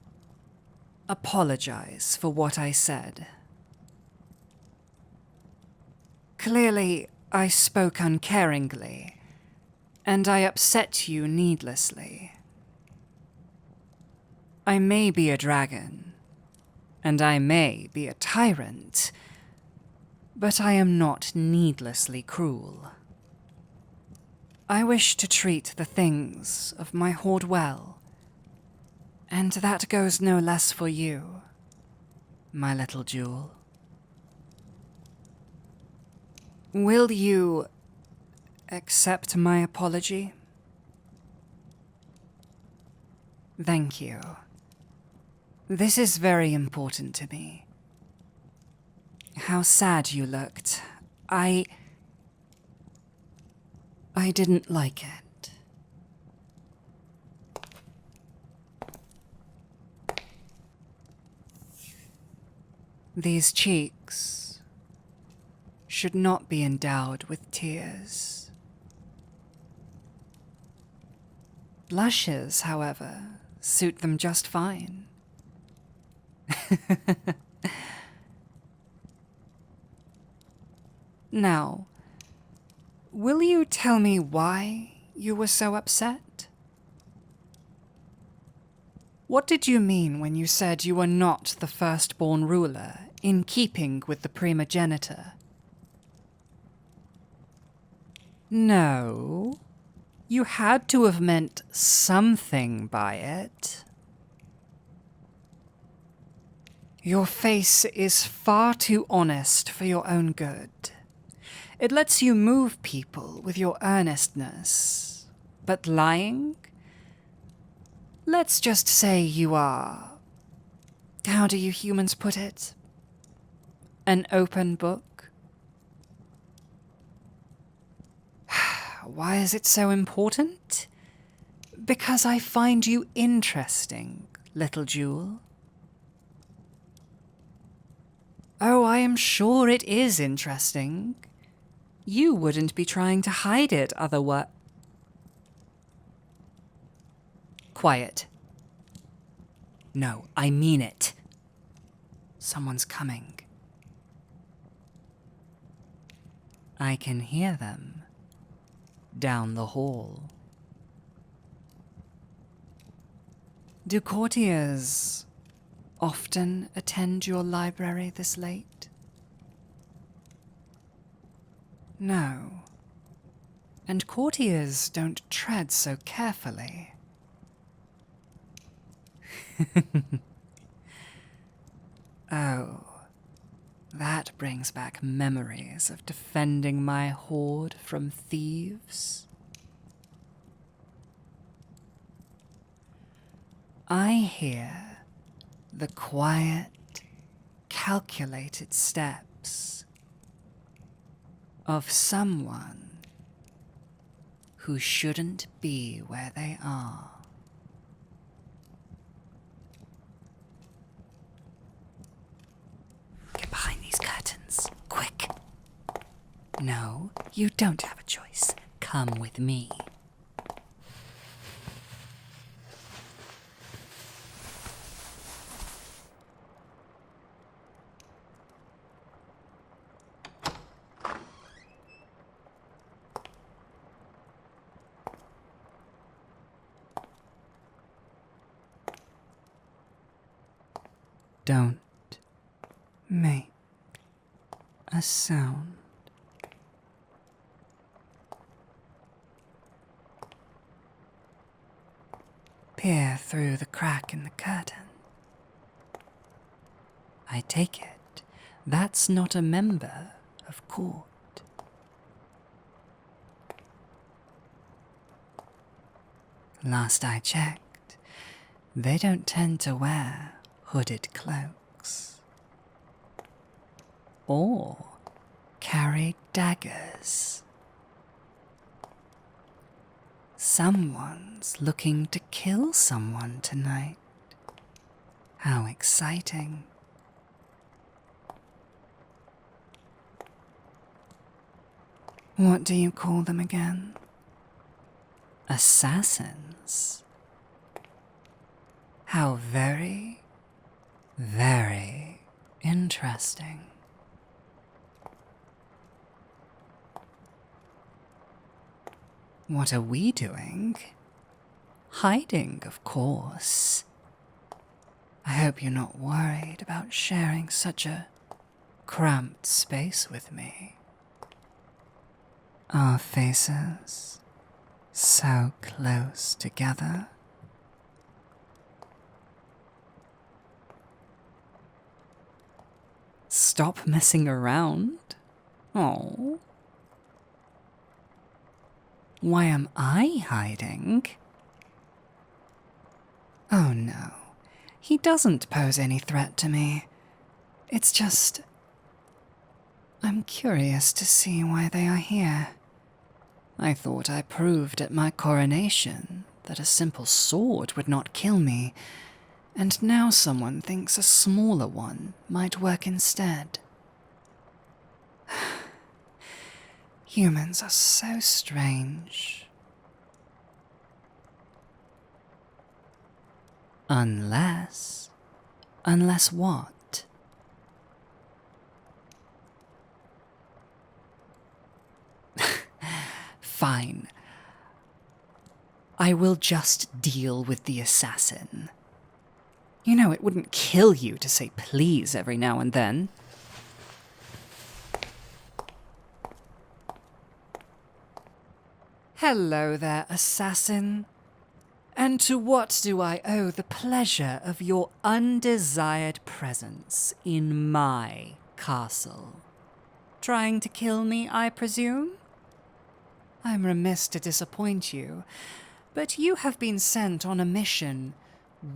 apologize for what I said. Clearly, I spoke uncaringly, and I upset you needlessly. I may be a dragon, and I may be a tyrant, but I am not needlessly cruel. I wish to treat the things of my hoard well, and that goes no less for you, my little jewel. Will you accept my apology? Thank you. This is very important to me. How sad you looked. I didn't like it. These cheeks should not be endowed with tears. Blushes, however, suit them just fine. Now, will you tell me why you were so upset? What did you mean when you said you were not the firstborn ruler, in keeping with the primogeniture? No, you had to have meant something by it. Your face is far too honest for your own good. It lets you move people with your earnestness. But lying? Let's just say you are... How do you humans put it? An open book? Why is it so important? Because I find you interesting, little jewel. Oh, I am sure it is interesting. You wouldn't be trying to hide it otherwise. Quiet. No, I mean it. Someone's coming. I can hear them down the hall. Do courtiers often attend your library this late? No. And courtiers don't tread so carefully. Oh, that brings back memories of defending my hoard from thieves. I hear the quiet, calculated steps of someone who shouldn't be where they are. Get behind these curtains, quick. No, you don't have a choice. Come with me. Don't make a sound. Peer through the crack in the curtain. I take it that's not a member of court. Last I checked, they don't tend to wear hooded cloaks or carry daggers. Someone's looking to kill someone tonight. How exciting. What do you call them again? Assassins. How very, very interesting. What are we doing? Hiding, of course. I hope you're not worried about sharing such a cramped space with me. Our faces so close together. Stop messing around. Oh. Why am I hiding? Oh no, he doesn't pose any threat to me. It's just, I'm curious to see why they are here. I thought I proved at my coronation that a simple sword would not kill me, and now someone thinks a smaller one might work instead. Humans are so strange. Unless what? Fine. I will just deal with the assassin. You know, it wouldn't kill you to say please every now and then. Hello there, assassin. And to what do I owe the pleasure of your undesired presence in my castle? Trying to kill me, I presume? I'm remiss to disappoint you, but you have been sent on a mission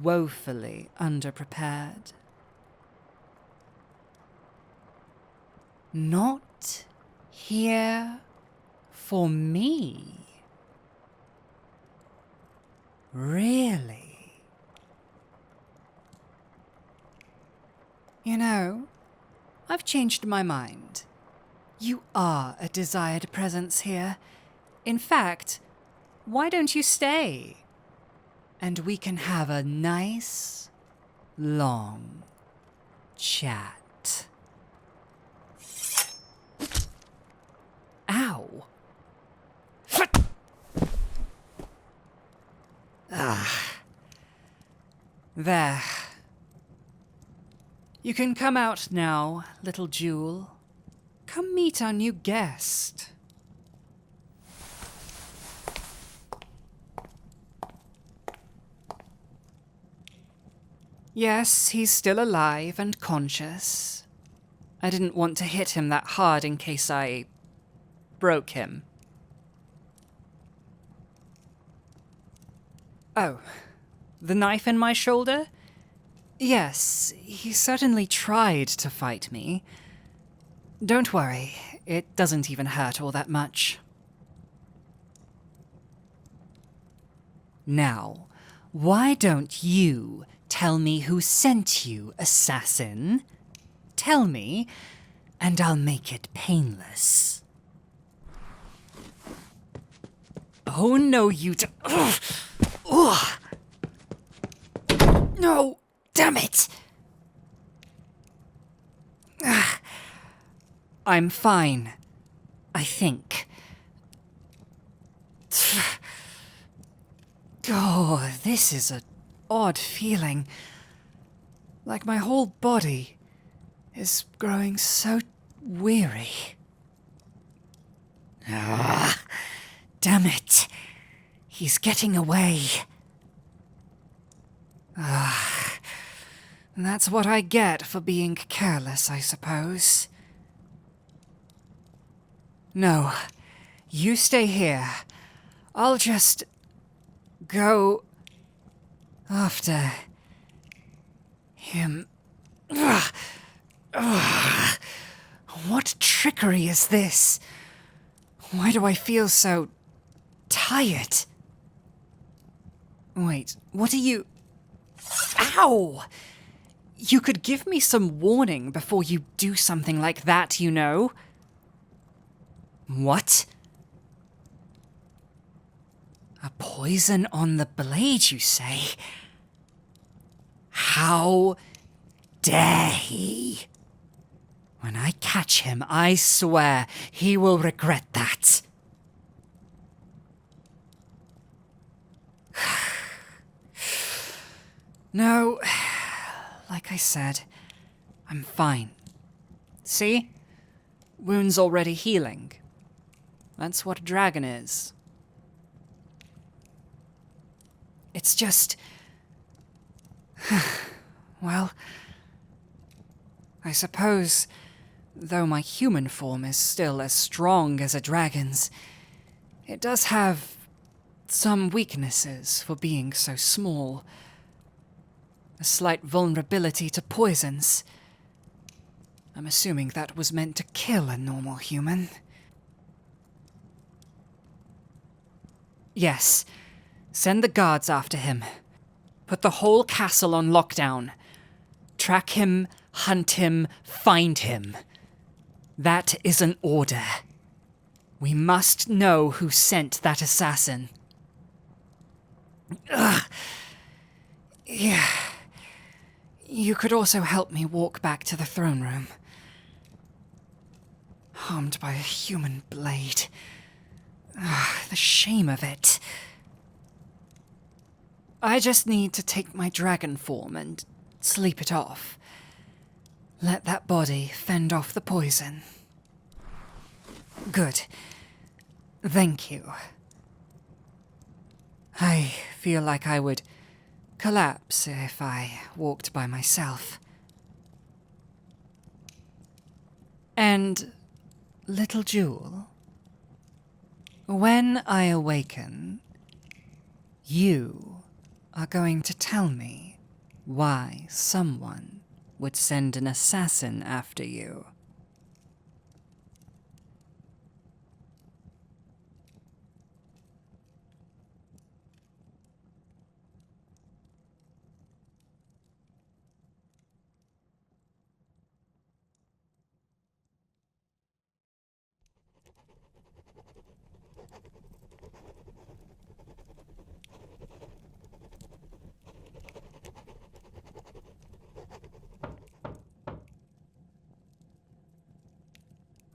woefully underprepared. Not here for me. Really? You know, I've changed my mind. You are a desired presence here. In fact, why don't you stay? And we can have a nice, long chat. Ow! There. You can come out now, little jewel. Come meet our new guest. Yes, he's still alive and conscious. I didn't want to hit him that hard in case I broke him. Oh, the knife in my shoulder? Yes, he certainly tried to fight me. Don't worry, it doesn't even hurt all that much. Now, why don't you tell me who sent you, assassin? Tell me, and I'll make it painless. Oh, no, you d- Ugh. Ugh. No, damn it! Ugh. I'm fine, I think. Oh, this is an odd feeling. Like my whole body is growing so weary. Ah, damn it. He's getting away. Ah, that's what I get for being careless, I suppose. No, you stay here. I'll just go after him. Ugh. Ugh. What trickery is this? Why do I feel so tired? Wait, what are you... Ow! You could give me some warning before you do something like that, you know? What? A poison on the blade, you say? How dare he? When I catch him, I swear he will regret that. No, like I said, I'm fine. See? Wound's already healing. That's what a dragon is. It's just... well, I suppose, though my human form is still as strong as a dragon's, it does have some weaknesses for being so small. A slight vulnerability to poisons. I'm assuming that was meant to kill a normal human. Yes, send the guards after him. Put the whole castle on lockdown. Track him, hunt him, find him. That is an order. We must know who sent that assassin. Ugh. Yeah. You could also help me walk back to the throne room. Harmed by a human blade. Ugh, the shame of it. I just need to take my dragon form and sleep it off. Let that body fend off the poison. Good. Thank you. I feel like I would collapse if I walked by myself. And, little Jewel, when I awaken, you are going to tell me why someone would send an assassin after you.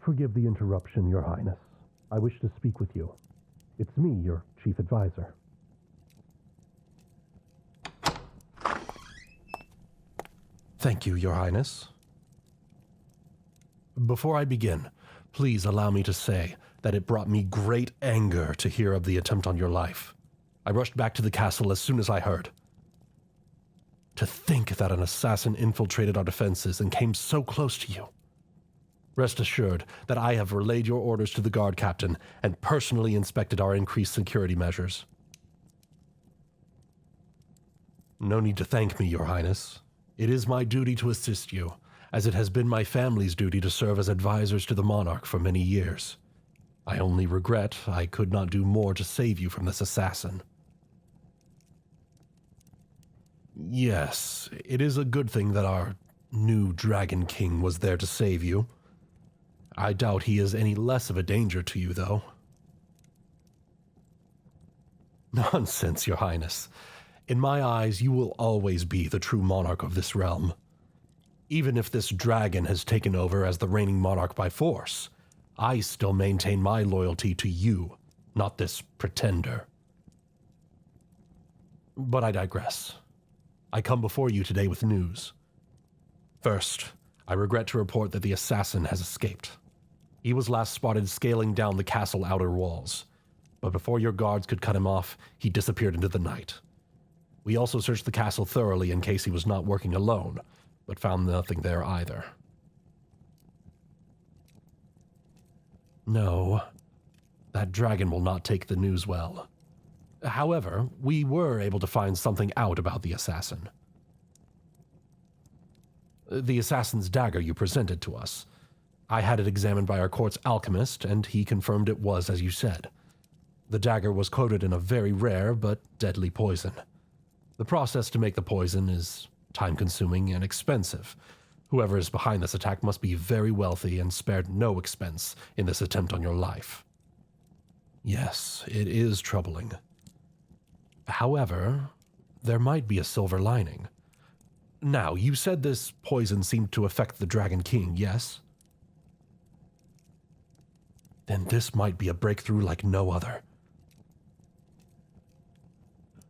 Forgive the interruption, Your Highness. I wish to speak with you. It's me, your chief advisor. Thank you, Your Highness. Before I begin, please allow me to say that it brought me great anger to hear of the attempt on your life. I rushed back to the castle as soon as I heard. To think that an assassin infiltrated our defenses and came so close to you. Rest assured that I have relayed your orders to the guard captain and personally inspected our increased security measures. No need to thank me, Your Highness. It is my duty to assist you, as it has been my family's duty to serve as advisors to the monarch for many years. I only regret I could not do more to save you from this assassin. Yes, it is a good thing that our new Dragon King was there to save you. I doubt he is any less of a danger to you, though. Nonsense, Your Highness. In my eyes, you will always be the true monarch of this realm. Even if this dragon has taken over as the reigning monarch by force, I still maintain my loyalty to you, not this pretender. But I digress. I come before you today with news. First, I regret to report that the assassin has escaped. He was last spotted scaling down the castle outer walls, but before your guards could cut him off, he disappeared into the night. We also searched the castle thoroughly in case he was not working alone, but found nothing there either. No, that dragon will not take the news well. However, we were able to find something out about the assassin. The assassin's dagger you presented to us. I had it examined by our court's alchemist, and he confirmed it was as you said. The dagger was coated in a very rare but deadly poison. The process to make the poison is time-consuming and expensive. Whoever is behind this attack must be very wealthy and spared no expense in this attempt on your life. Yes, it is troubling. However, there might be a silver lining. Now, you said this poison seemed to affect the Dragon King, yes? Then this might be a breakthrough like no other.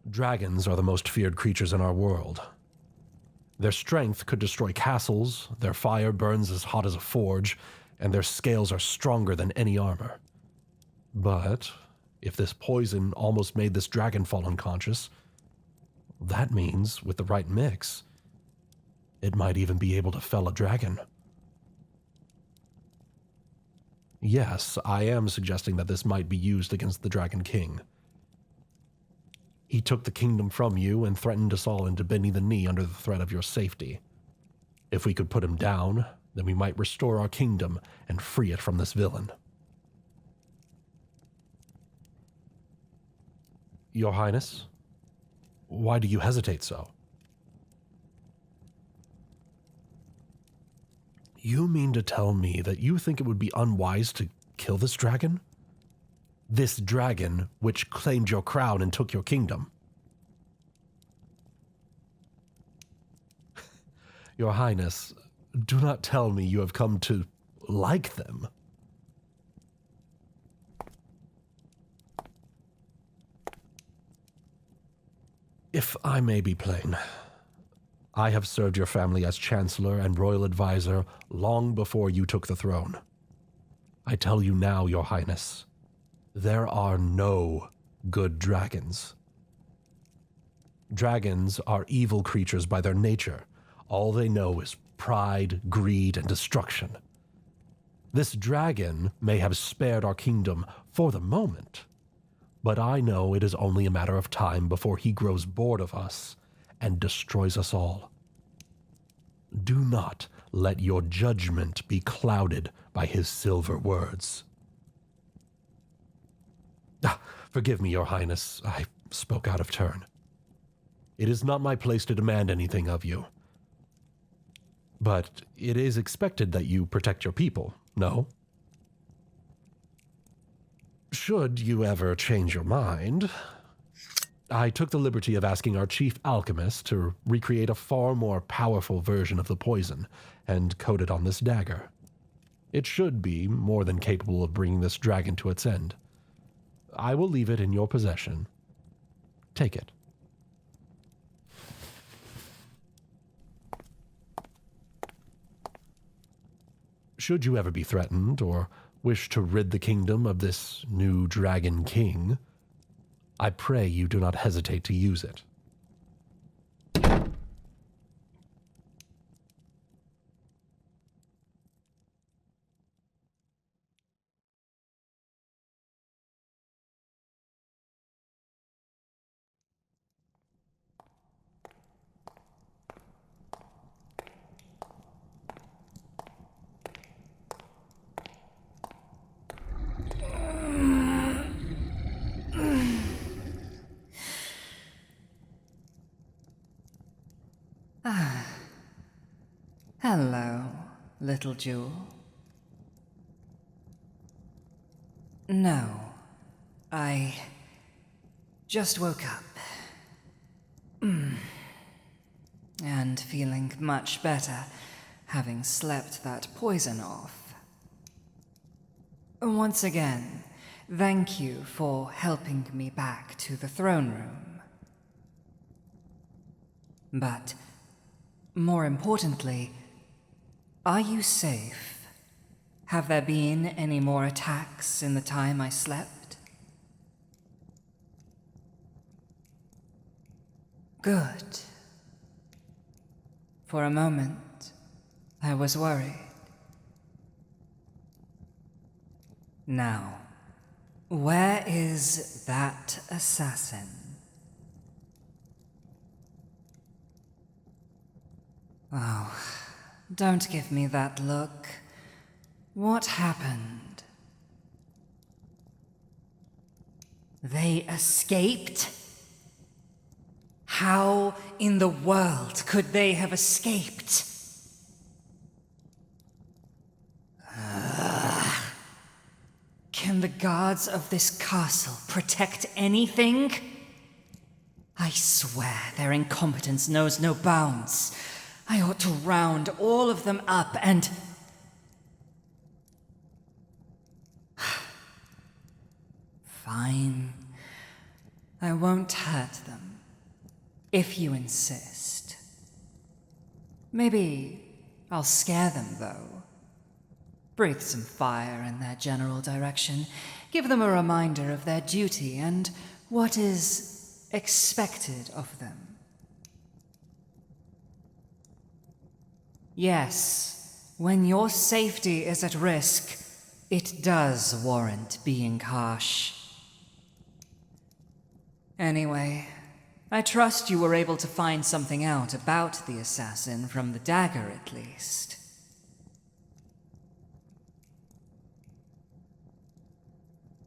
Dragons are the most feared creatures in our world. Their strength could destroy castles, their fire burns as hot as a forge, and their scales are stronger than any armor. But if this poison almost made this dragon fall unconscious, that means, with the right mix, it might even be able to fell a dragon. Yes, I am suggesting that this might be used against the Dragon King. He took the kingdom from you and threatened us all into bending the knee under the threat of your safety. If we could put him down, then we might restore our kingdom and free it from this villain. Your Highness, why do you hesitate so? You mean to tell me that you think it would be unwise to kill this dragon? This dragon which claimed your crown and took your kingdom? Your Highness, do not tell me you have come to like them. If I may be plain, I have served your family as Chancellor and Royal Advisor long before you took the throne. I tell you now, Your Highness, there are no good dragons. Dragons are evil creatures by their nature. All they know is pride, greed, and destruction. This dragon may have spared our kingdom for the moment, but I know it is only a matter of time before he grows bored of us and destroys us all. Do not let your judgment be clouded by his silver words. Forgive me, Your Highness, I spoke out of turn. It is not my place to demand anything of you. But it is expected that you protect your people, no? Should you ever change your mind, I took the liberty of asking our chief alchemist to recreate a far more powerful version of the poison and coat it on this dagger. It should be more than capable of bringing this dragon to its end. I will leave it in your possession. Take it. Should you ever be threatened or wish to rid the kingdom of this new Dragon King, I pray you do not hesitate to use it. Hello, little jewel. No, I just woke up. And feeling much better, having slept that poison off. Once again, thank you for helping me back to the throne room. But, more importantly, are you safe? Have there been any more attacks in the time I slept? Good. For a moment, I was worried. Now, where is that assassin? Oh, don't give me that look. What happened? They escaped? How in the world could they have escaped? Can the guards of this castle protect anything? I swear their incompetence knows no bounds. I ought to round all of them up and... Fine. I won't hurt them. If you insist. Maybe I'll scare them, though. Breathe some fire in their general direction. Give them a reminder of their duty and what is expected of them. Yes, when your safety is at risk, it does warrant being harsh. Anyway, I trust you were able to find something out about the assassin from the dagger, at least.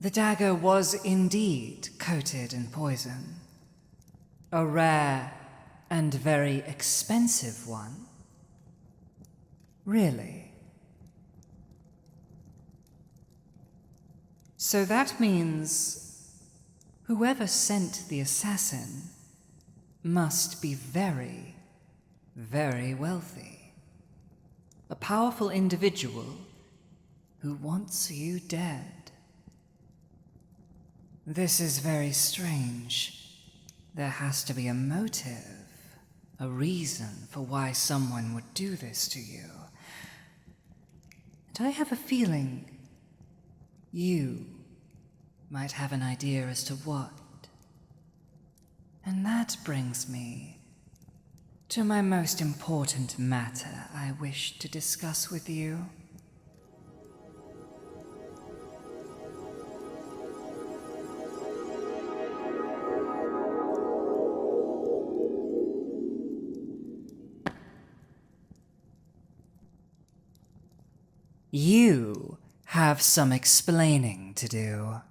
The dagger was indeed coated in poison. A rare and very expensive one. Really? So that means whoever sent the assassin must be very, very wealthy. A powerful individual who wants you dead. This is very strange. There has to be a motive, a reason for why someone would do this to you. And I have a feeling you might have an idea as to what. And that brings me to my most important matter I wish to discuss with you. You have some explaining to do.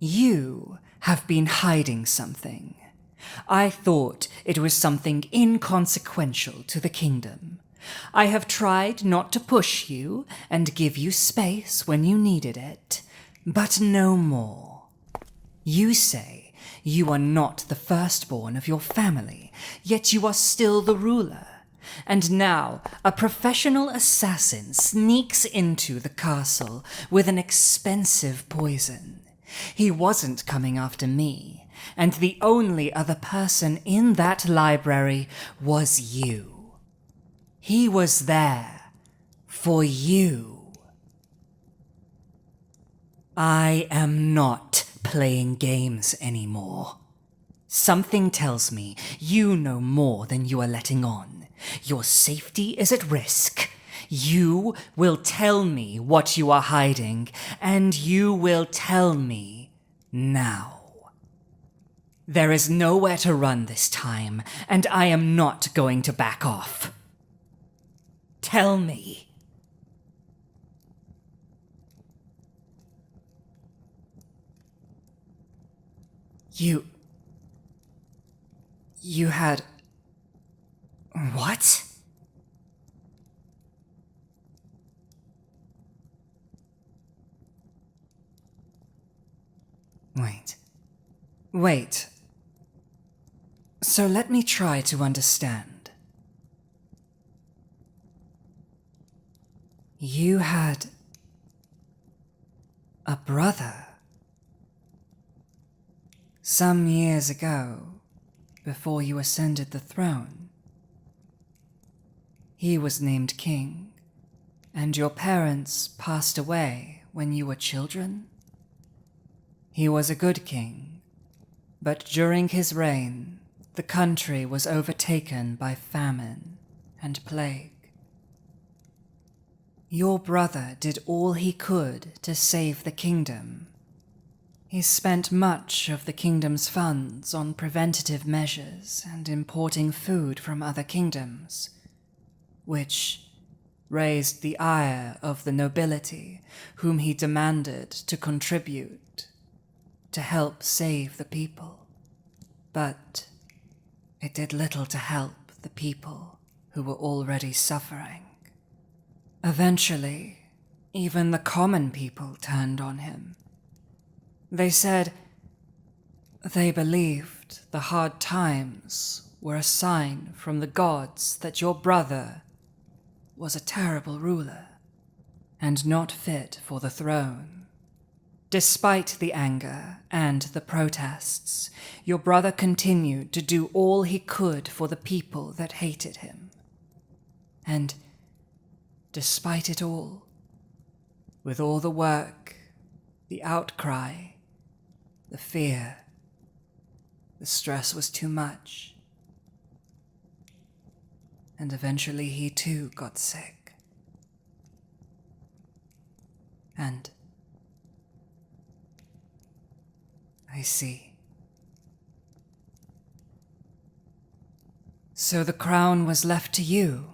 You have been hiding something. I thought it was something inconsequential to the kingdom. I have tried not to push you and give you space when you needed it, but no more. You say you are not the firstborn of your family, yet you are still the ruler. And now, a professional assassin sneaks into the castle with an expensive poison. He wasn't coming after me, and the only other person in that library was you. He was there for you. I am not playing games anymore. Something tells me you know more than you are letting on. Your safety is at risk. You will tell me what you are hiding, and you will tell me now. There is nowhere to run this time, and I am not going to back off. Tell me. You had... What? Wait. So let me try to understand. You had a brother. Some years ago, before you ascended the throne. He was named king, and your parents passed away when you were children? He was a good king, but during his reign, the country was overtaken by famine and plague. Your brother did all he could to save the kingdom. He spent much of the kingdom's funds on preventative measures and importing food from other kingdoms, which raised the ire of the nobility, whom he demanded to contribute to help save the people. But it did little to help the people who were already suffering. Eventually, even the common people turned on him. They said they believed the hard times were a sign from the gods that your brother was a terrible ruler and not fit for the throne. Despite the anger and the protests, your brother continued to do all he could for the people that hated him. And despite it all, with all the work, the outcry, the fear, the stress was too much. And eventually he too got sick. And I see. So the crown was left to you.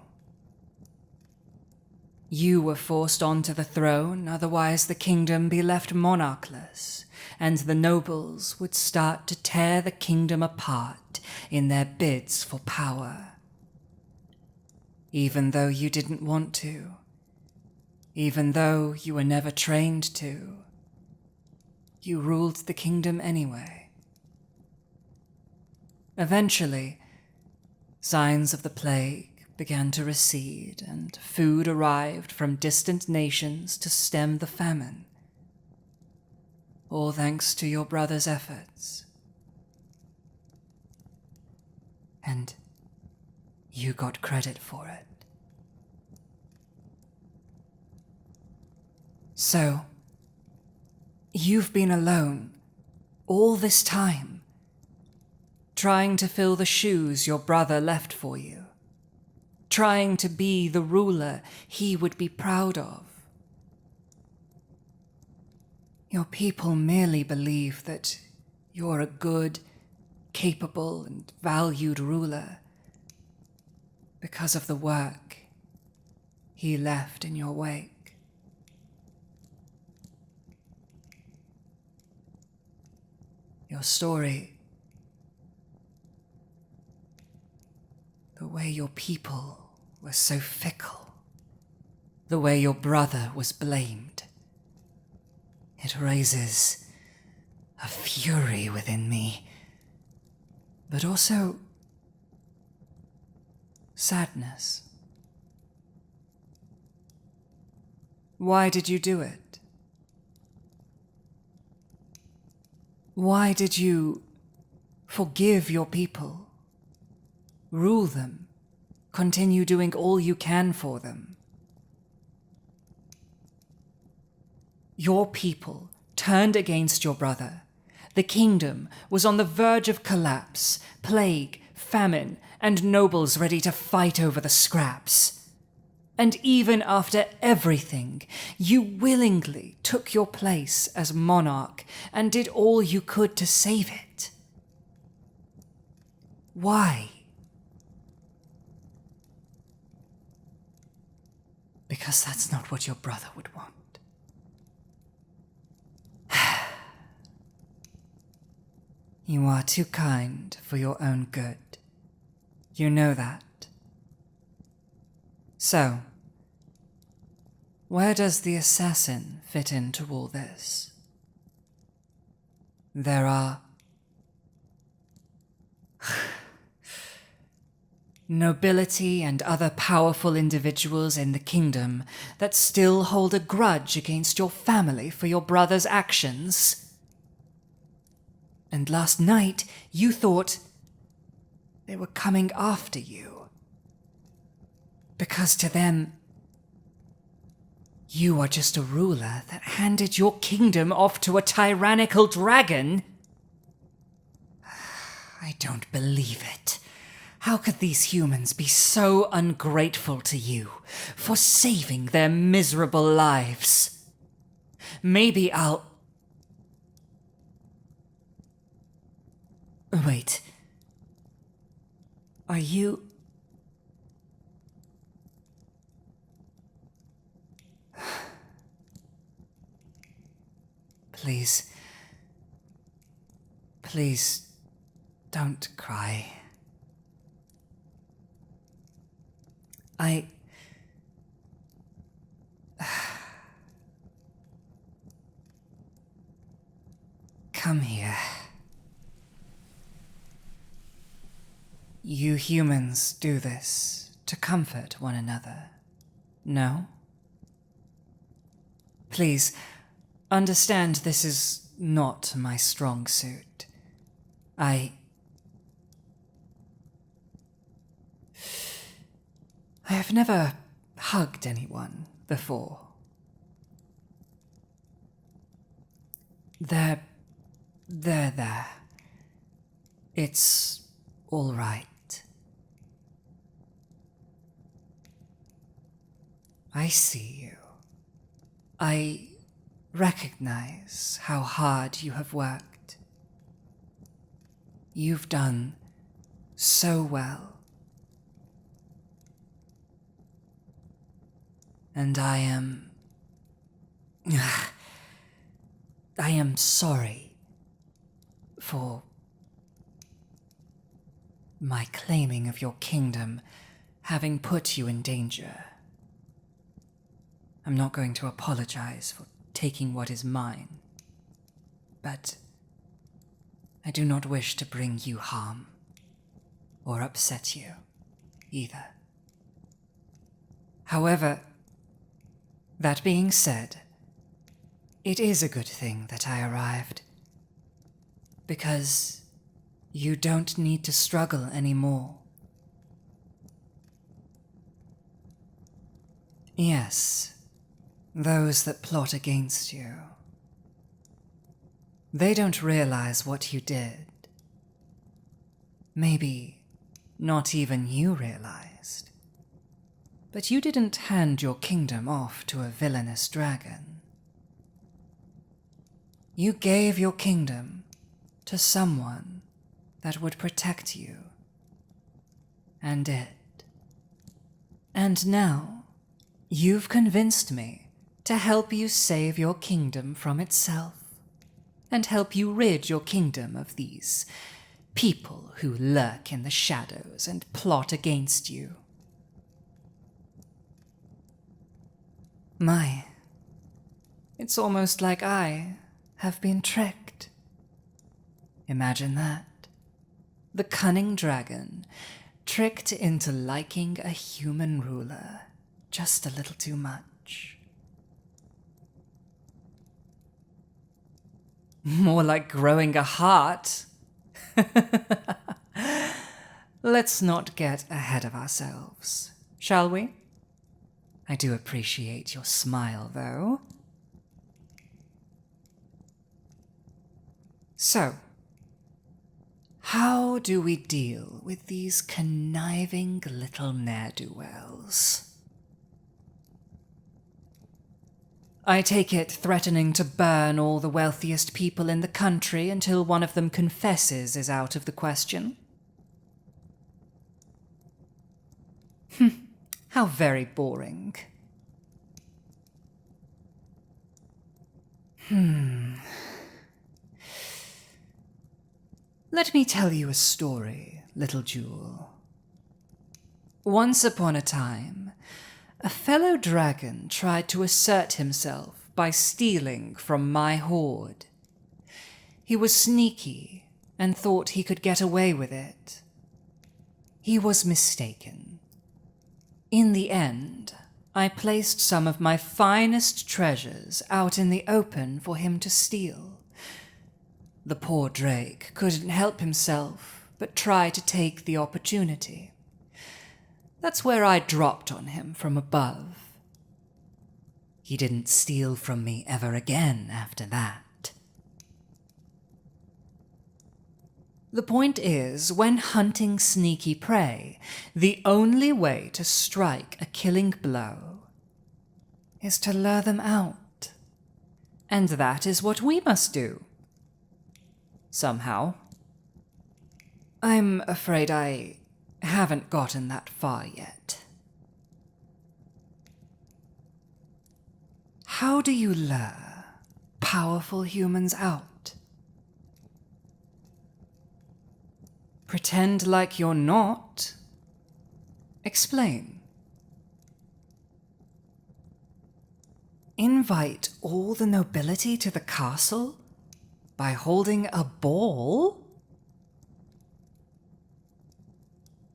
You were forced onto the throne, otherwise the kingdom be left monarchless, and the nobles would start to tear the kingdom apart in their bids for power. Even though you didn't want to, even though you were never trained to, you ruled the kingdom anyway. Eventually, signs of the plague began to recede, and food arrived from distant nations to stem the famine. All thanks to your brother's efforts. And you got credit for it. So, you've been alone all this time, trying to fill the shoes your brother left for you, trying to be the ruler he would be proud of. Your people merely believe that you're a good, capable, and valued ruler because of the work he left in your wake. Your story, the way your people were so fickle, the way your brother was blamed, it raises a fury within me, but also sadness. Why did you do it? Why did you forgive your people, rule them, continue doing all you can for them? Your people turned against your brother. The kingdom was on the verge of collapse, plague, famine, and nobles ready to fight over the scraps. And even after everything, you willingly took your place as monarch and did all you could to save it. Why? Because that's not what your brother would want. You are too kind for your own good. You know that. So, where does the assassin fit into all this? There are nobility and other powerful individuals in the kingdom that still hold a grudge against your family for your brother's actions. And last night you thought they were coming after you. Because to them, you are just a ruler that handed your kingdom off to a tyrannical dragon. I don't believe it. How could these humans be so ungrateful to you for saving their miserable lives? Maybe I'll... Wait. Are you... Please. Please, don't cry. Come here. You humans do this to comfort one another, no? Please, understand this is not my strong suit. I have never hugged anyone before. There. It's all right. I see you. I recognize how hard you have worked. You've done so well. And I am sorry for my claiming of your kingdom having put you in danger. I'm not going to apologize for taking what is mine, but I do not wish to bring you harm or upset you either. However, that being said, it is a good thing that I arrived, because you don't need to struggle anymore. Yes, those that plot against you. They don't realize what you did. Maybe not even you realized. But you didn't hand your kingdom off to a villainous dragon. You gave your kingdom to someone that would protect you. And did. And now, you've convinced me to help you save your kingdom from itself, and help you rid your kingdom of these people who lurk in the shadows and plot against you. My, it's almost like I have been tricked. Imagine that. The cunning dragon, tricked into liking a human ruler just a little too much. More like growing a heart. Let's not get ahead of ourselves, shall we? I do appreciate your smile, though. So, how do we deal with these conniving little ne'er-do-wells? I take it threatening to burn all the wealthiest people in the country until one of them confesses is out of the question? How very boring. Let me tell you a story, little jewel. Once upon a time, a fellow dragon tried to assert himself by stealing from my hoard. He was sneaky and thought he could get away with it. He was mistaken. In the end, I placed some of my finest treasures out in the open for him to steal. The poor Drake couldn't help himself but try to take the opportunity. That's where I dropped on him from above. He didn't steal from me ever again after that. The point is, when hunting sneaky prey, the only way to strike a killing blow is to lure them out. And that is what we must do. Somehow. I'm afraid I haven't gotten that far yet. How do you lure powerful humans out? Pretend like you're not? Explain. Invite all the nobility to the castle by holding a ball?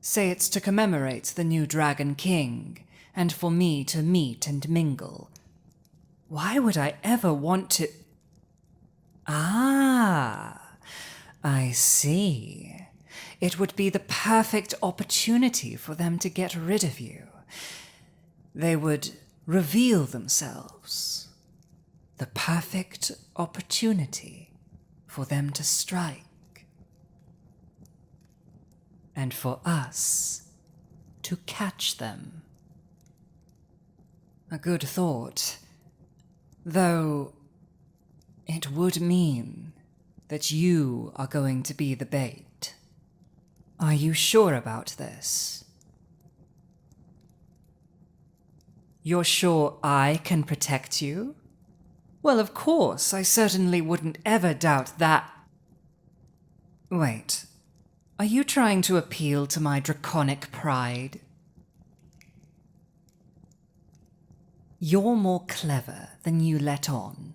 Say it's to commemorate the new Dragon King, and for me to meet and mingle. Why would I ever want to... Ah, I see. It would be the perfect opportunity for them to get rid of you. They would reveal themselves. The perfect opportunity for them to strike. And for us to catch them. A good thought, though it would mean that you are going to be the bait. Are you sure about this? You're sure I can protect you? Well, of course, I certainly wouldn't ever doubt that. Wait. Are you trying to appeal to my draconic pride? You're more clever than you let on.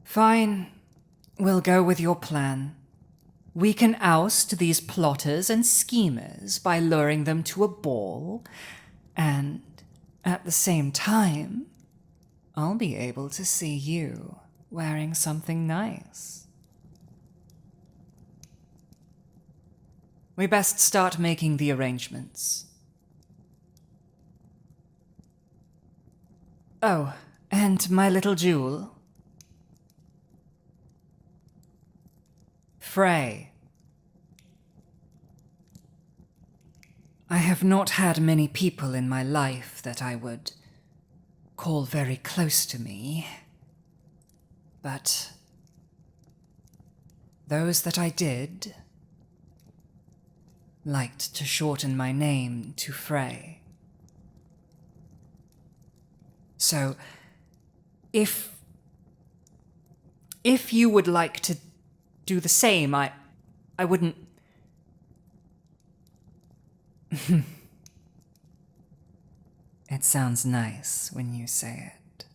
Fine, we'll go with your plan. We can oust these plotters and schemers by luring them to a ball, and at the same time, I'll be able to see you wearing something nice. We best start making the arrangements. Oh, and my little jewel. Frey. I have not had many people in my life that I would call very close to me, but those that I did liked to shorten my name to Frey. So, if you would like to do the same, I wouldn't... It sounds nice when you say it.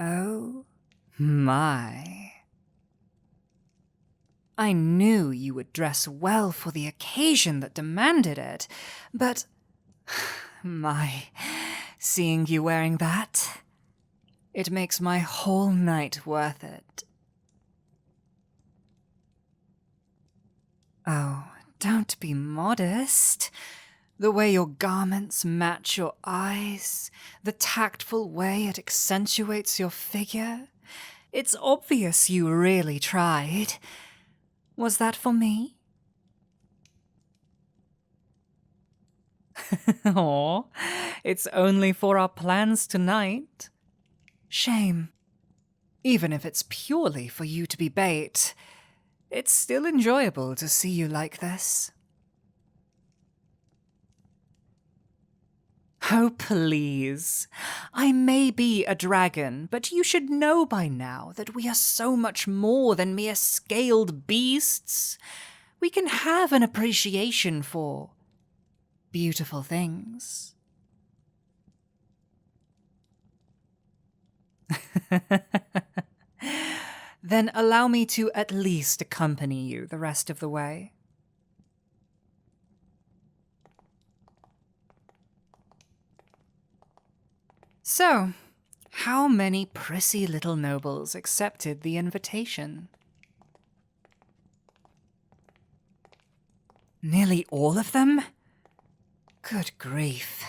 Oh my. I knew you would dress well for the occasion that demanded it, but my, seeing you wearing that, it makes my whole night worth it. Oh, don't be modest. The way your garments match your eyes, the tactful way it accentuates your figure. It's obvious you really tried. Was that for me? Aw, it's only for our plans tonight. Shame. Even if it's purely for you to be bait, It's still enjoyable to see you like this. Oh, please. I may be a dragon, but you should know by now that we are so much more than mere scaled beasts. We can have an appreciation for beautiful things. Then allow me to at least accompany you the rest of the way. So, how many prissy little nobles accepted the invitation? Nearly all of them? Good grief.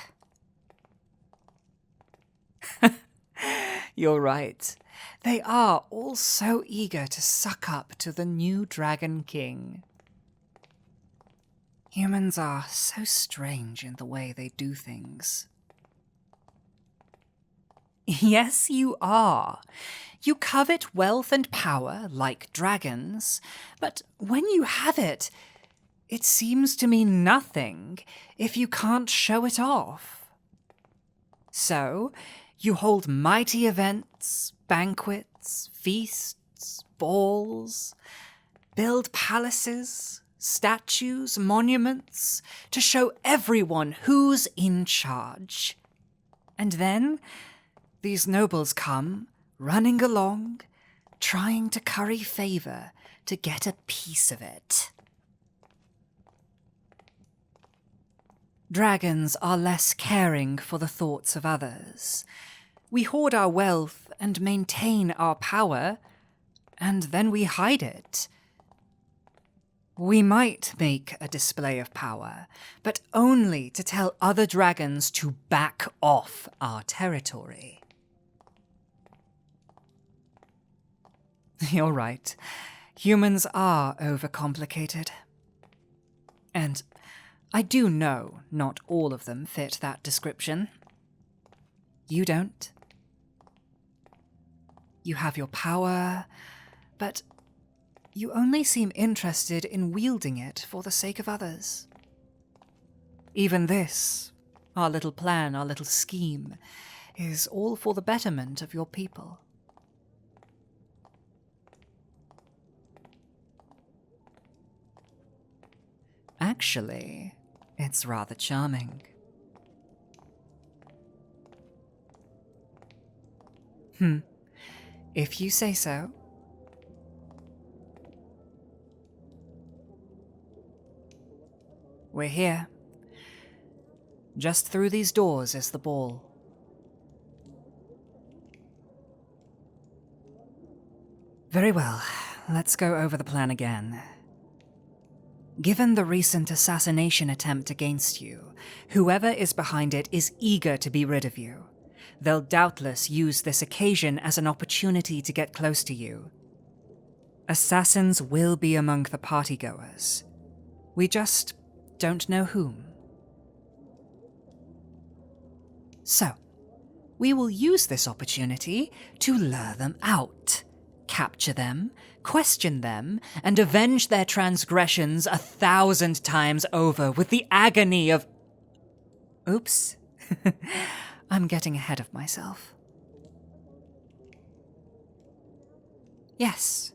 You're right. They are all so eager to suck up to the new Dragon King. Humans are so strange in the way they do things. Yes, you are. You covet wealth and power like dragons, but when you have it, it seems to mean nothing if you can't show it off. So, you hold mighty events, banquets, feasts, balls, build palaces, statues, monuments, to show everyone who's in charge. And then these nobles come, running along, trying to curry favor to get a piece of it. Dragons are less caring for the thoughts of others. We hoard our wealth and maintain our power, and then we hide it. We might make a display of power, but only to tell other dragons to back off our territory. You're right. Humans are overcomplicated. And I do know not all of them fit that description. You don't. You have your power, but you only seem interested in wielding it for the sake of others. Even this, our little plan, our little scheme, is all for the betterment of your people. Actually, it's rather charming. If you say so. We're here. Just through these doors is the ball. Very well, let's go over the plan again. Given the recent assassination attempt against you, whoever is behind it is eager to be rid of you. They'll doubtless use this occasion as an opportunity to get close to you. Assassins will be among the partygoers. We just don't know whom. So, we will use this opportunity to lure them out, capture them, question them, and avenge their transgressions 1,000 times over with the agony of... Oops. I'm getting ahead of myself. Yes,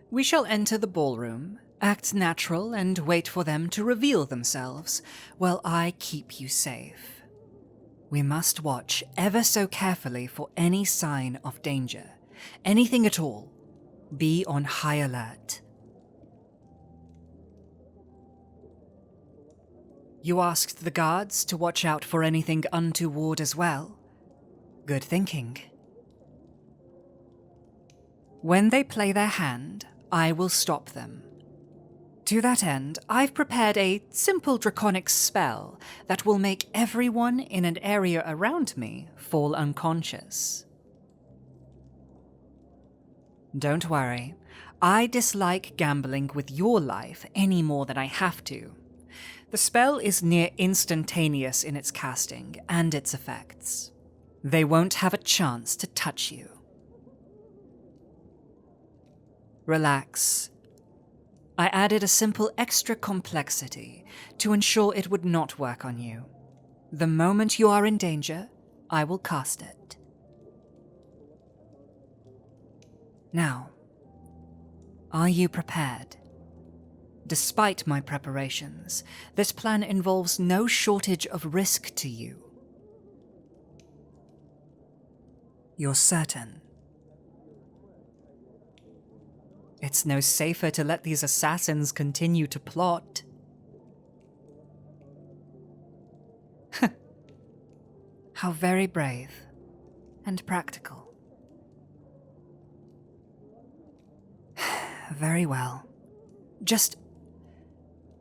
we shall enter the ballroom, act natural, and wait for them to reveal themselves, while I keep you safe. We must watch ever so carefully for any sign of danger. Anything at all. Be on high alert. You asked the guards to watch out for anything untoward as well. Good thinking. When they play their hand, I will stop them. To that end, I've prepared a simple draconic spell that will make everyone in an area around me fall unconscious. Don't worry, I dislike gambling with your life any more than I have to. The spell is near instantaneous in its casting and its effects. They won't have a chance to touch you. Relax. I added a simple extra complexity to ensure it would not work on you. The moment you are in danger, I will cast it. Now, are you prepared? Despite my preparations, this plan involves no shortage of risk to you. You're certain? It's no safer to let these assassins continue to plot. How very brave and practical. Very well. Just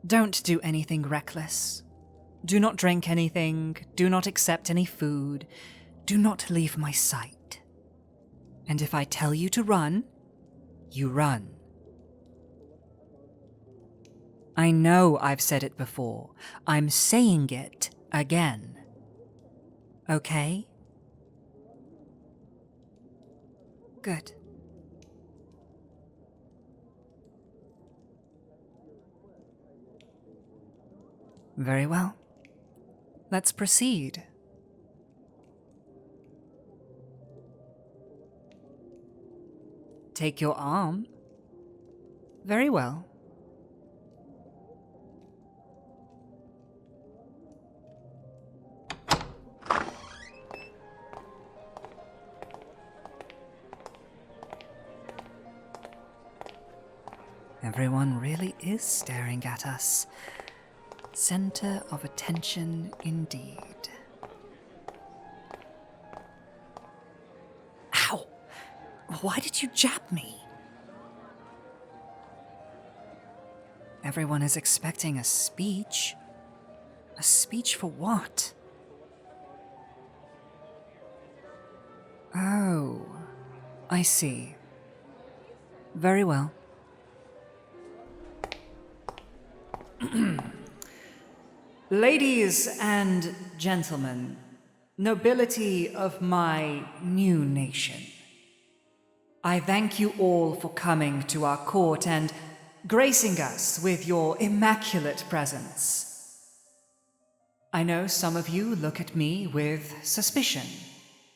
don't do anything reckless. Do not drink anything. Do not accept any food. Do not leave my sight. And if I tell you to run, you run. I know I've said it before. I'm saying it again. Okay? Good. Very well. Let's proceed. Take your arm. Very well. Everyone really is staring at us. Center of attention indeed. Ow! Why did you jab me? Everyone is expecting a speech. A speech for what? Oh, I see. Very well. Ladies and gentlemen, nobility of my new nation, I thank you all for coming to our court and gracing us with your immaculate presence. I know some of you look at me with suspicion,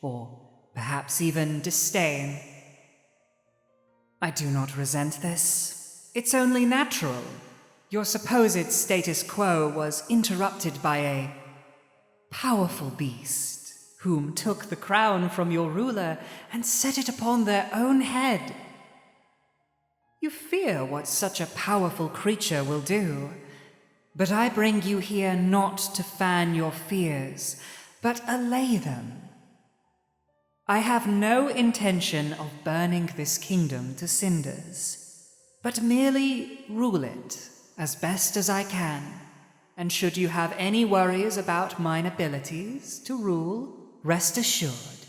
or perhaps even disdain. I do not resent this. It's only natural. Your supposed status quo was interrupted by a powerful beast, whom took the crown from your ruler and set it upon their own head. You fear what such a powerful creature will do, but I bring you here not to fan your fears, but allay them. I have no intention of burning this kingdom to cinders, but merely rule it as best as I can, and should you have any worries about mine abilities to rule, rest assured,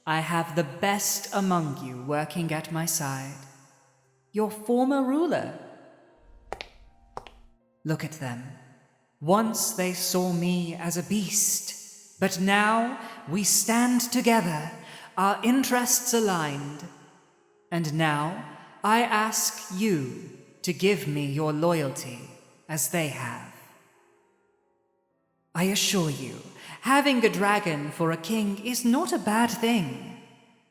I have the best among you working at my side. Your former ruler. Look at them. Once they saw me as a beast, but now we stand together, our interests aligned. And now I ask you to give me your loyalty as they have. I assure you, having a dragon for a king is not a bad thing.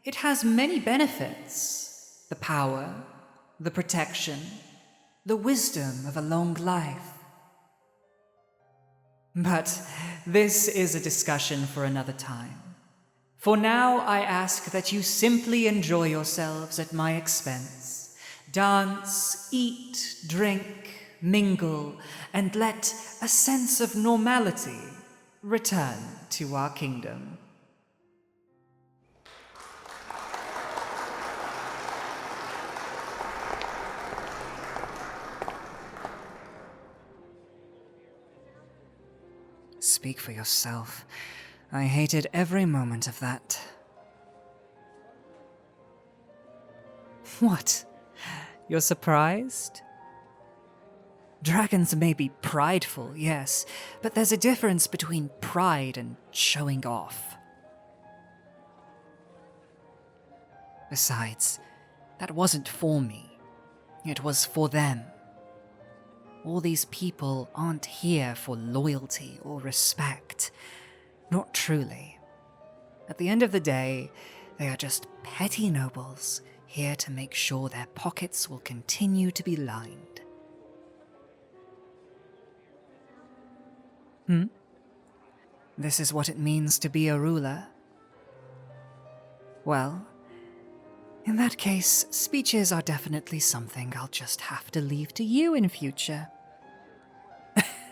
It has many benefits: the power, the protection, the wisdom of a long life. But this is a discussion for another time. For now, I ask that you simply enjoy yourselves at my expense. Dance, eat, drink, mingle, and let a sense of normality return to our kingdom. Speak for yourself. I hated every moment of that. What? You're surprised? Dragons may be prideful, yes, but there's a difference between pride and showing off. Besides, that wasn't for me. It was for them. All these people aren't here for loyalty or respect. Not truly. At the end of the day, they are just petty nobles, here to make sure their pockets will continue to be lined. This is what it means to be a ruler? Well, in that case, speeches are definitely something I'll just have to leave to you in future.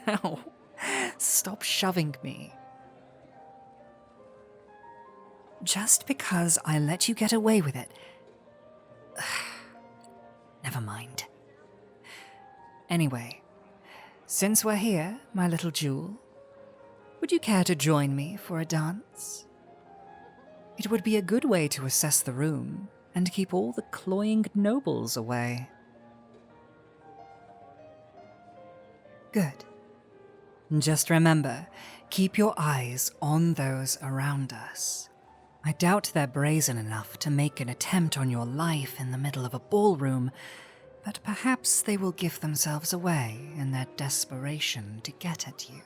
Ow. Stop shoving me. Just because I let you get away with it. Never mind. Anyway, since we're here, my little jewel, would you care to join me for a dance? It would be a good way to assess the room and keep all the cloying nobles away. Good. Just remember, keep your eyes on those around us. I doubt they're brazen enough to make an attempt on your life in the middle of a ballroom, but perhaps they will give themselves away in their desperation to get at you.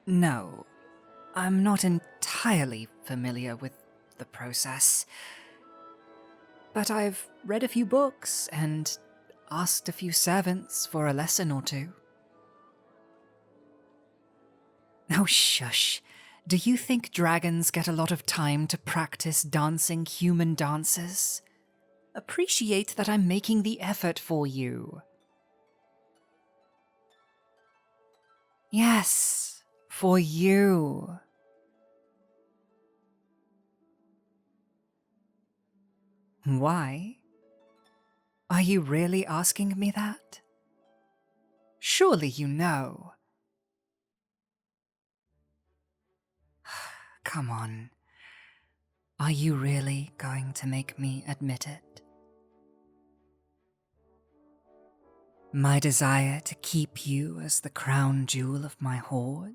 No, I'm not entirely familiar with the process. But I've read a few books and asked a few servants for a lesson or two. Oh, shush. Do you think dragons get a lot of time to practice dancing human dances? Appreciate that I'm making the effort for you. Yes, for you. Why? Are you really asking me that? Surely you know. Come on. Are you really going to make me admit it? My desire to keep you as the crown jewel of my hoard?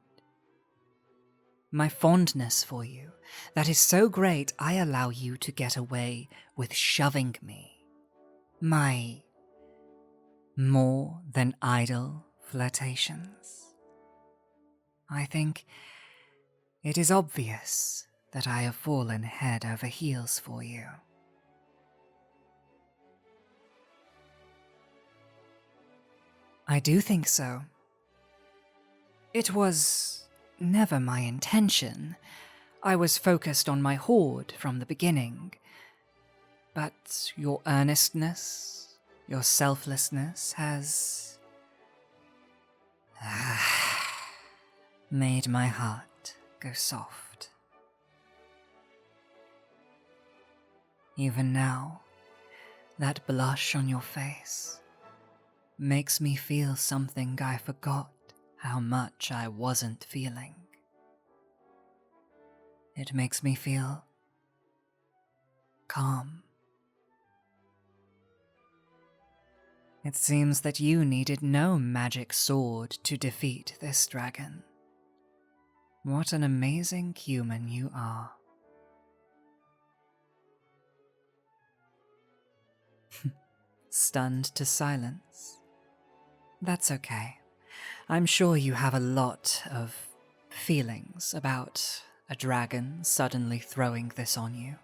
My fondness for you, that is so great I allow you to get away with shoving me. My more than idle flirtations. I think it is obvious that I have fallen head over heels for you. I do think so. It was never my intention. I was focused on my hoard from the beginning. But your earnestness, your selflessness has made my heart go soft. Even now, that blush on your face makes me feel something I forgot how much I wasn't feeling. It makes me feel calm. It seems that you needed no magic sword to defeat this dragon. What an amazing human you are. Stunned to silence. That's okay. I'm sure you have a lot of feelings about a dragon suddenly throwing this on you.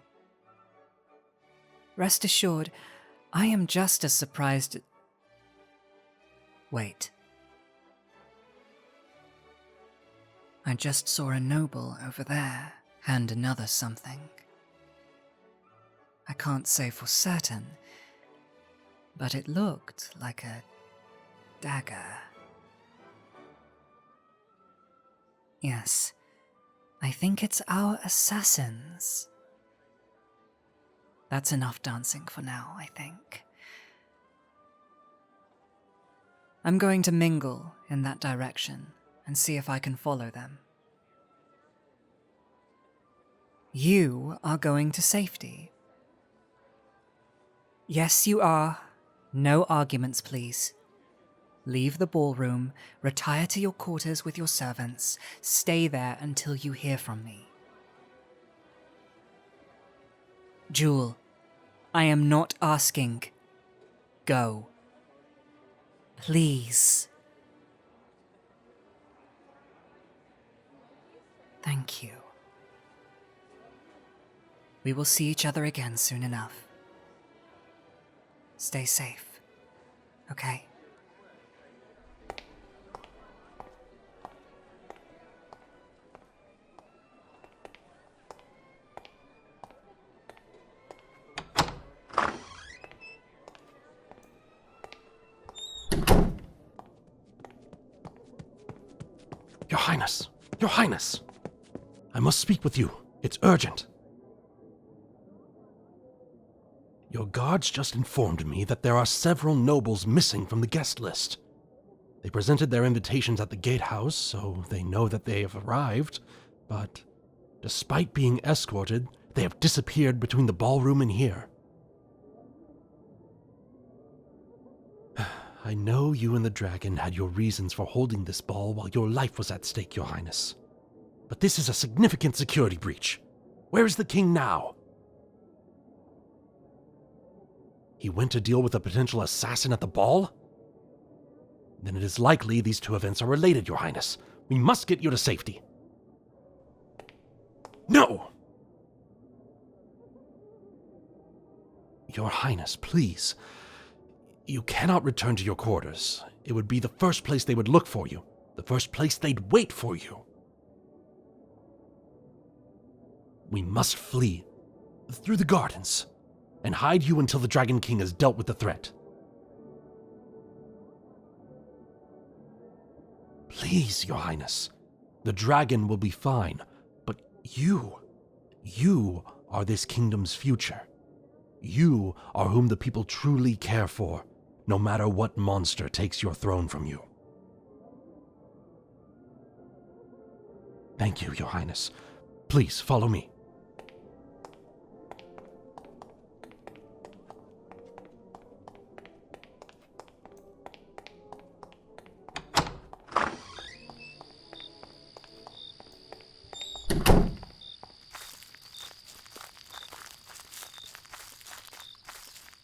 Rest assured, I am just as surprised. Wait. I just saw a noble over there hand another something. I can't say for certain, but it looked like a dagger. Yes, I think it's our assassins. That's enough dancing for now, I think. I'm going to mingle in that direction and see if I can follow them. You are going to safety. Yes, you are. No arguments, please. Leave the ballroom, retire to your quarters with your servants, stay there until you hear from me. Jewel, I am not asking. Go. Please. Thank you. We will see each other again soon enough. Stay safe, okay? Your Highness! Your Highness! I must speak with you. It's urgent. Your guards just informed me that there are several nobles missing from the guest list. They presented their invitations at the gatehouse, so they know that they have arrived, but despite being escorted, they have disappeared between the ballroom and here. I know you and the dragon had your reasons for holding this ball while your life was at stake, Your Highness. But this is a significant security breach. Where is the king now? He went to deal with a potential assassin at the ball? Then it is likely these two events are related, Your Highness. We must get you to safety. No! Your Highness, please. You cannot return to your quarters. It would be the first place they would look for you. The first place they'd wait for you. We must flee through the gardens and hide you until the Dragon King has dealt with the threat. Please, Your Highness. The dragon will be fine, but you are this kingdom's future. You are whom the people truly care for, no matter what monster takes your throne from you. Thank you, Your Highness. Please, follow me.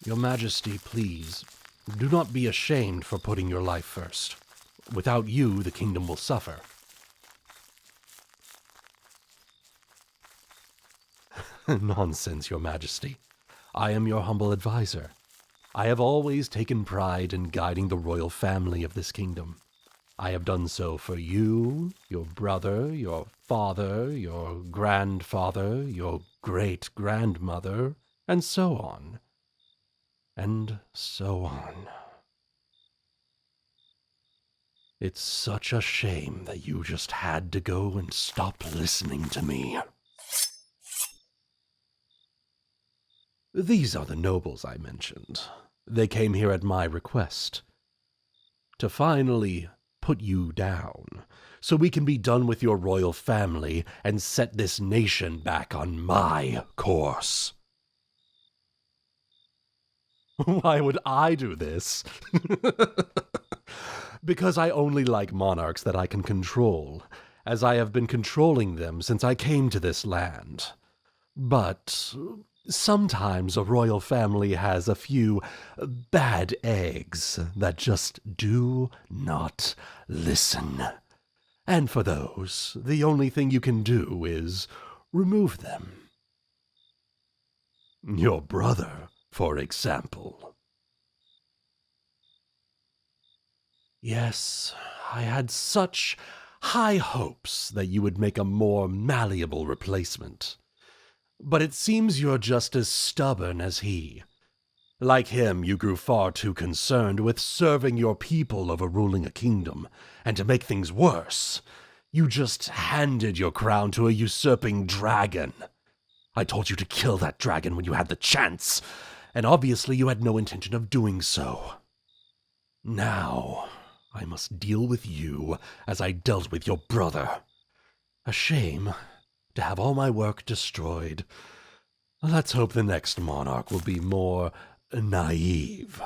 Your Majesty, please, do not be ashamed for putting your life first. Without you, the kingdom will suffer. Nonsense, Your Majesty. I am your humble advisor. I have always taken pride in guiding the royal family of this kingdom. I have done so for you, your brother, your father, your grandfather, your great-grandmother, and so on. And so on. It's such a shame that you just had to go and stop listening to me. These are the nobles I mentioned. They came here at my request. To finally put you down, so we can be done with your royal family and set this nation back on my course. Why would I do this? Because I only like monarchs that I can control, as I have been controlling them since I came to this land. But sometimes a royal family has a few bad eggs that just do not listen. And for those, the only thing you can do is remove them. Your brother, for example. Yes, I had such high hopes that you would make a more malleable replacement. But it seems you're just as stubborn as he. Like him, you grew far too concerned with serving your people over ruling a kingdom, and to make things worse, you just handed your crown to a usurping dragon. I told you to kill that dragon when you had the chance, and obviously you had no intention of doing so. Now, I must deal with you as I dealt with your brother. A shame to have all my work destroyed. Let's hope the next monarch will be more naive.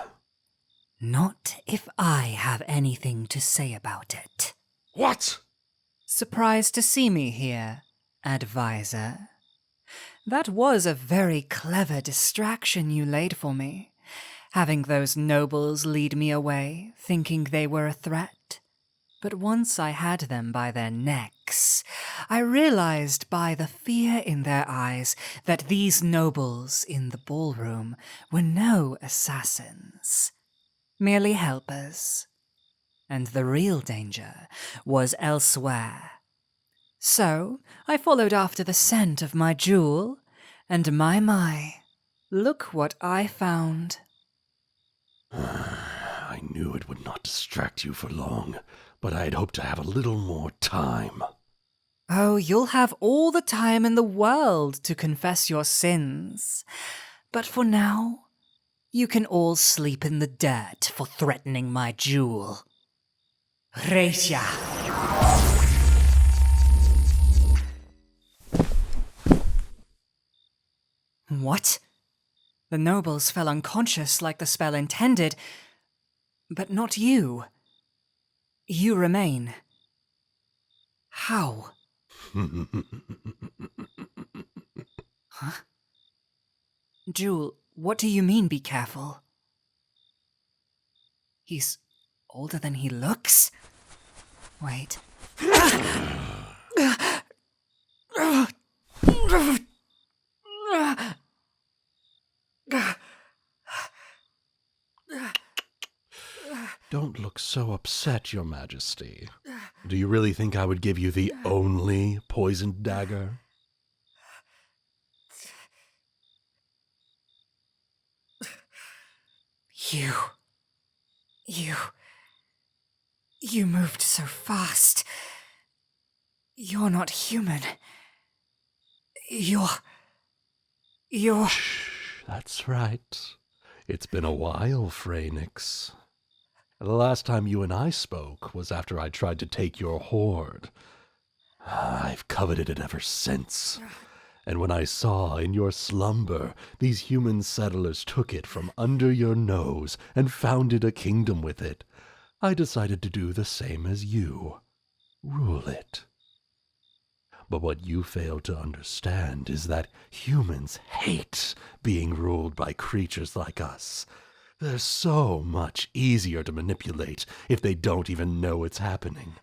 Not if I have anything to say about it. What? Surprised to see me here, advisor? That was a very clever distraction you laid for me, having those nobles lead me away, thinking they were a threat. But once I had them by their necks, I realized by the fear in their eyes that these nobles in the ballroom were no assassins, merely helpers. And the real danger was elsewhere. So I followed after the scent of my jewel, and my, look what I found. I knew it would not distract you for long, but I had hoped to have a little more time. Oh, you'll have all the time in the world to confess your sins. But for now, you can all sleep in the dirt for threatening my jewel. Reisha! What? The nobles fell unconscious like the spell intended, but not you. You remain. How? Huh? Jewel, what do you mean, be careful? He's older than he looks? Wait. Don't look so upset, Your Majesty. Do you really think I would give you the only poisoned dagger? You moved so fast. You're not human. You're... Shh, that's right. It's been a while, Phoenix. The last time you and I spoke was after I tried to take your hoard. I've coveted it ever since. And when I saw in your slumber these human settlers took it from under your nose and founded a kingdom with it, I decided to do the same as you. Rule it. But what you fail to understand is that humans hate being ruled by creatures like us. They're so much easier to manipulate if they don't even know it's happening.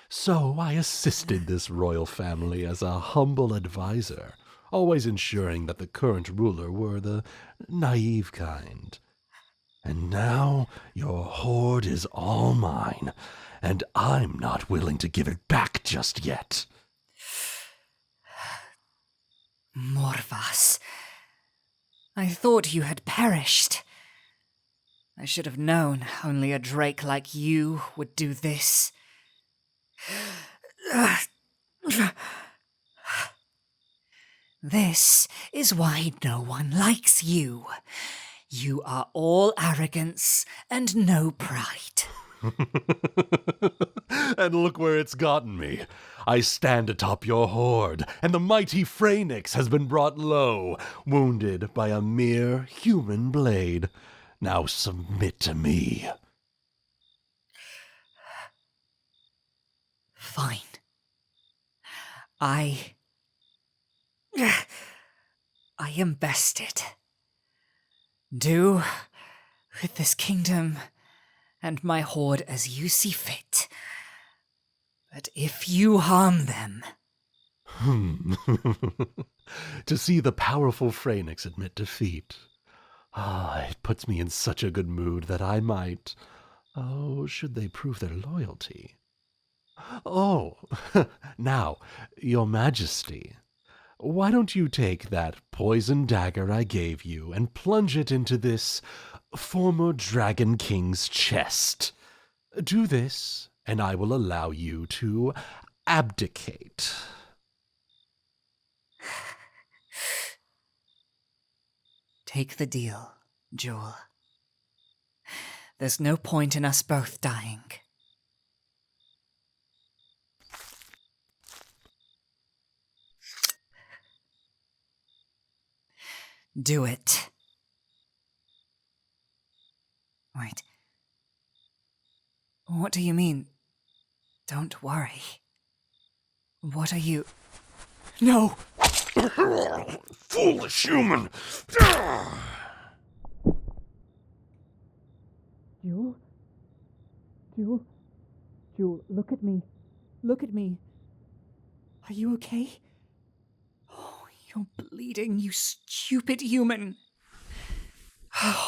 So I assisted this royal family as a humble advisor, always ensuring that the current ruler were the naive kind. And now your hoard is all mine, and I'm not willing to give it back just yet. Morvas. I thought you had perished. I should have known only a drake like you would do this. This is why no one likes you. You are all arrogance and no pride. And look where it's gotten me. I stand atop your hoard, and the mighty Phoenix has been brought low, wounded by a mere human blade. Now submit to me. Fine. I am bested. Do with this kingdom and my hoard as you see fit. But if you harm them... To see the powerful Phoenix admit defeat. It puts me in such a good mood that I might... should they prove their loyalty? Now, Your Majesty, why don't you take that poison dagger I gave you and plunge it into this former Dragon King's chest? Do this, and I will allow you to abdicate. Take the deal, Jewel. There's no point in us both dying. Do it. What do you mean? Don't worry. What are you... No! Foolish human! Jewel? Jewel? Jewel, look at me. Look at me. Are you okay? Oh, you're bleeding, you stupid human.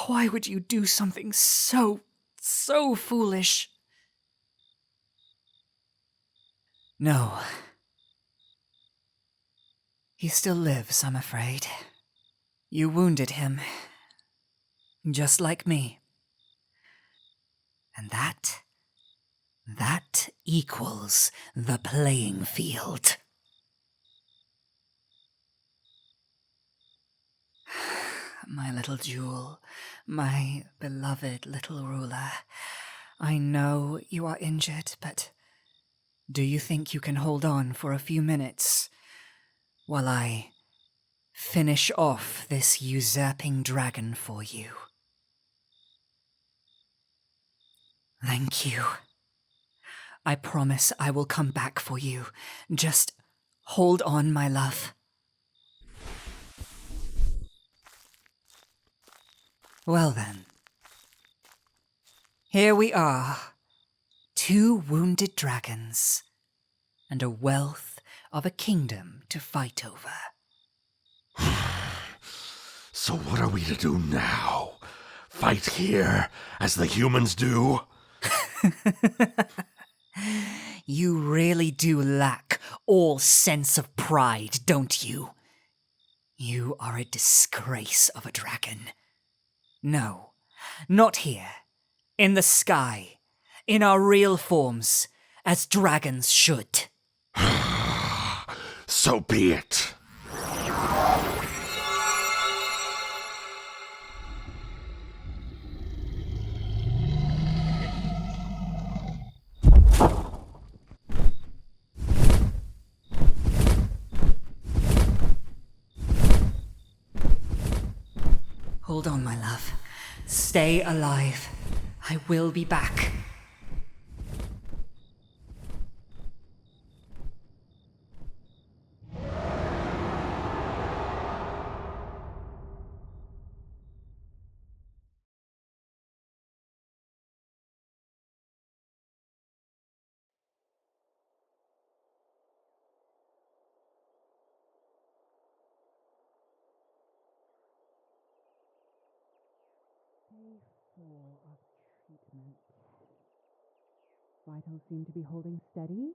Why would you do something so foolish? No. He still lives, I'm afraid. You wounded him. Just like me. And that equals the playing field. My little Jewel, my beloved little ruler, I know you are injured, but do you think you can hold on for a few minutes while I finish off this usurping dragon for you? Thank you. I promise I will come back for you. Just hold on, my love. Well then. Here we are. 2 wounded dragons, and a wealth of a kingdom to fight over. So what are we to do now? Fight here, as the humans do? You really do lack all sense of pride, don't you? You are a disgrace of a dragon. No, not here. In the sky. In our real forms, as dragons should. So be it. Hold on, my love. Stay alive. I will be back. Day 4 of treatment. Vitals seem to be holding steady.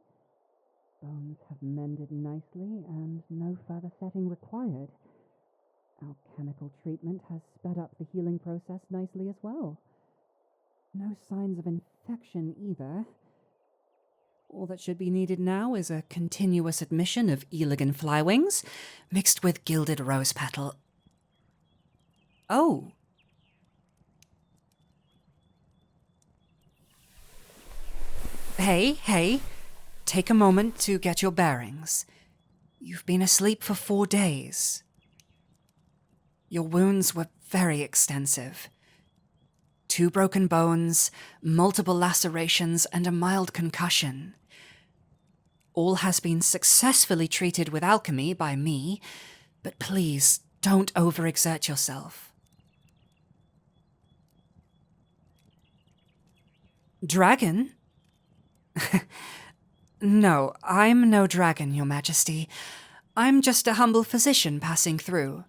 Bones have mended nicely, and no further setting required. Our chemical treatment has sped up the healing process nicely as well. No signs of infection either. All that should be needed now is a continuous admission of elegant flywings, mixed with gilded rose petal. Oh! Hey, take a moment to get your bearings. You've been asleep for 4 days. Your wounds were very extensive. 2 broken bones, multiple lacerations, and a mild concussion. All has been successfully treated with alchemy by me, but please don't overexert yourself. Dragon? No, I'm no dragon, Your Majesty. I'm just a humble physician passing through.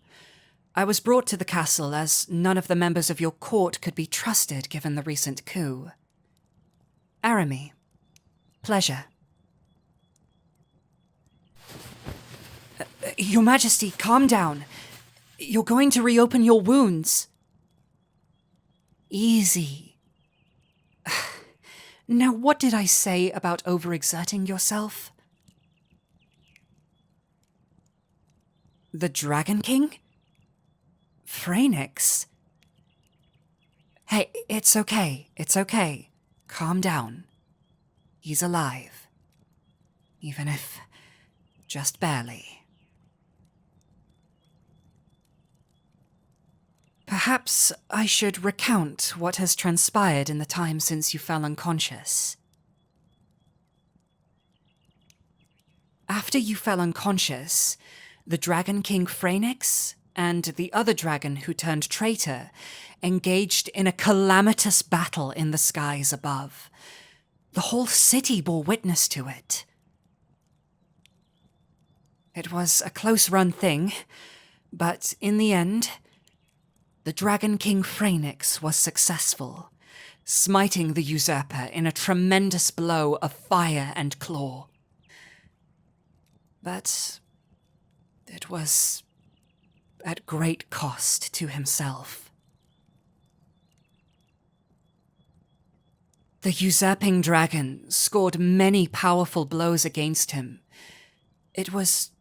I was brought to the castle as none of the members of your court could be trusted given the recent coup. Arami. Pleasure. Your Majesty, calm down. You're going to reopen your wounds. Easy. Now, what did I say about overexerting yourself? The Dragon King? Phoenix? Hey, it's okay. Calm down. He's alive. Even if just barely. Perhaps I should recount what has transpired in the time since you fell unconscious. After you fell unconscious, the Dragon King Phoenix and the other dragon who turned traitor engaged in a calamitous battle in the skies above. The whole city bore witness to it. It was a close-run thing, but in the end, the Dragon King Phoenix was successful, smiting the usurper in a tremendous blow of fire and claw. But it was at great cost to himself. The usurping dragon scored many powerful blows against him. It was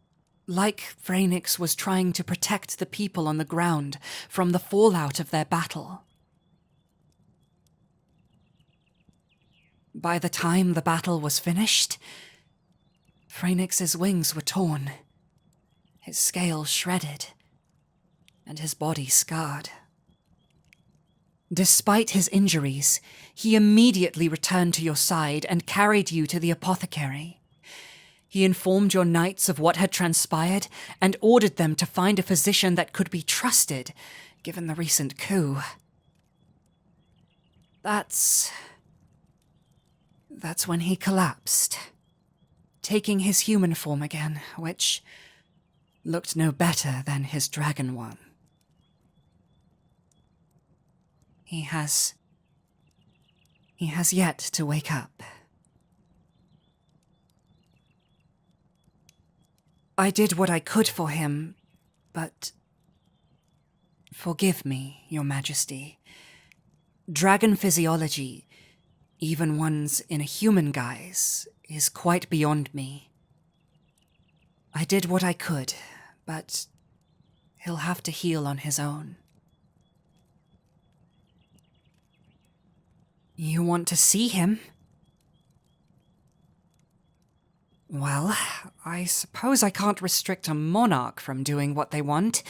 like Phoenix was trying to protect the people on the ground from the fallout of their battle. By the time the battle was finished, Phoenix's wings were torn, his scales shredded, and his body scarred. Despite his injuries, he immediately returned to your side and carried you to the apothecary. He informed your knights of what had transpired and ordered them to find a physician that could be trusted, given the recent coup. That's when he collapsed, taking his human form again, which looked no better than his dragon one. He has yet to wake up. I did what I could for him, but forgive me, Your Majesty. Dragon physiology, even ones in a human guise, is quite beyond me. I did what I could, but he'll have to heal on his own. You want to see him? Well, I suppose I can't restrict a monarch from doing what they want,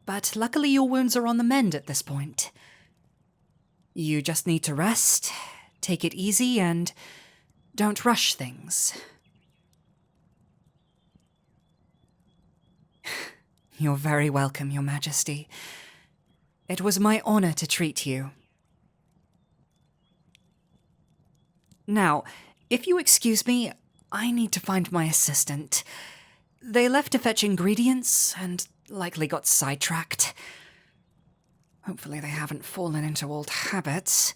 but luckily your wounds are on the mend at this point. You just need to rest, take it easy, and don't rush things. You're very welcome, Your Majesty. It was my honor to treat you. Now, if you excuse me, I need to find my assistant. They left to fetch ingredients and likely got sidetracked. Hopefully they haven't fallen into old habits,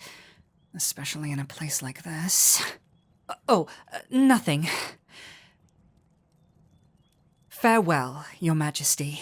especially in a place like this. Nothing. Farewell, Your Majesty.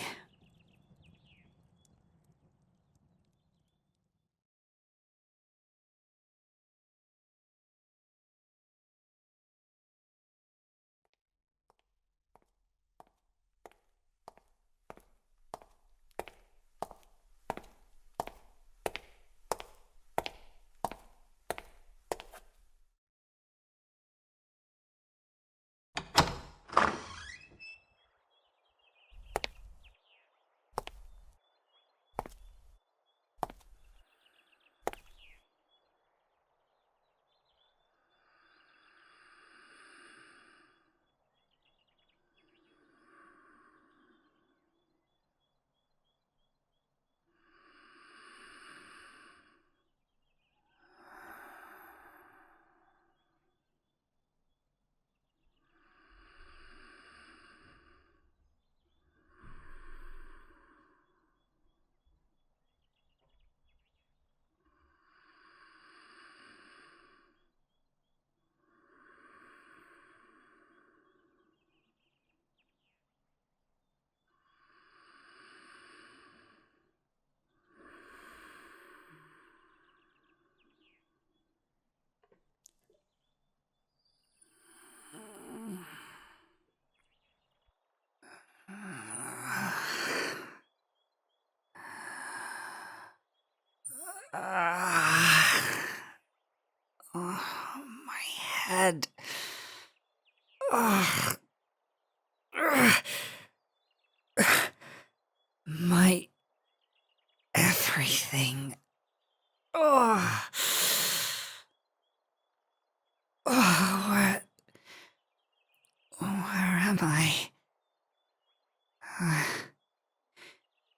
am I?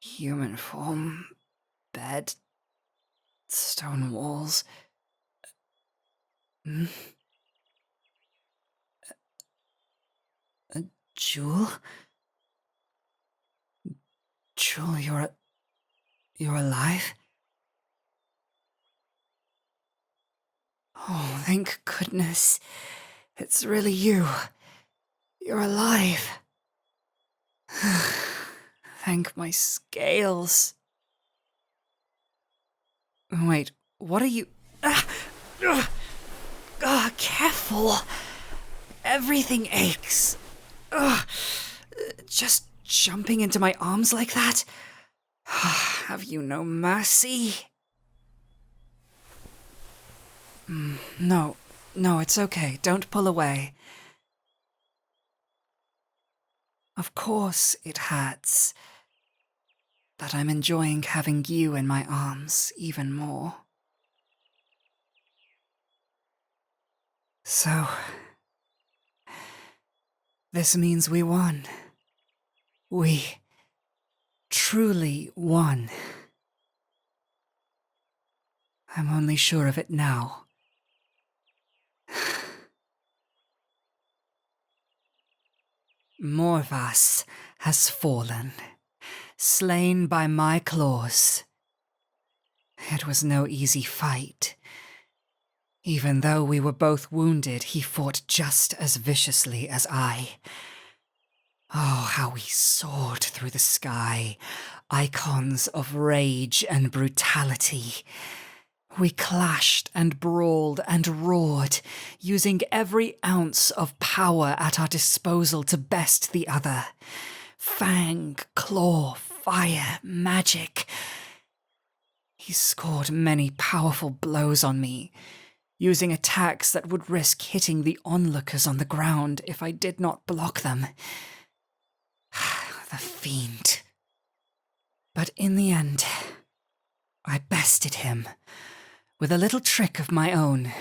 Human form, bed, stone walls. A jewel? Jewel, you're alive? Oh, thank goodness. It's really you. You're alive. Thank my scales. Wait, what are you... careful. Everything aches. Just jumping into my arms like that? Have you no mercy? No, it's okay. Don't pull away. Of course it hurts, but I'm enjoying having you in my arms even more. So, this means we won. We truly won. I'm only sure of it now. Morvas has fallen, slain by my claws. It was no easy fight. Even though we were both wounded, he fought just as viciously as I. Oh, how we soared through the sky, icons of rage and brutality. We clashed and brawled and roared, using every ounce of power at our disposal to best the other. Fang, claw, fire, magic. He scored many powerful blows on me, using attacks that would risk hitting the onlookers on the ground if I did not block them. The fiend. But in the end, I bested him with a little trick of my own.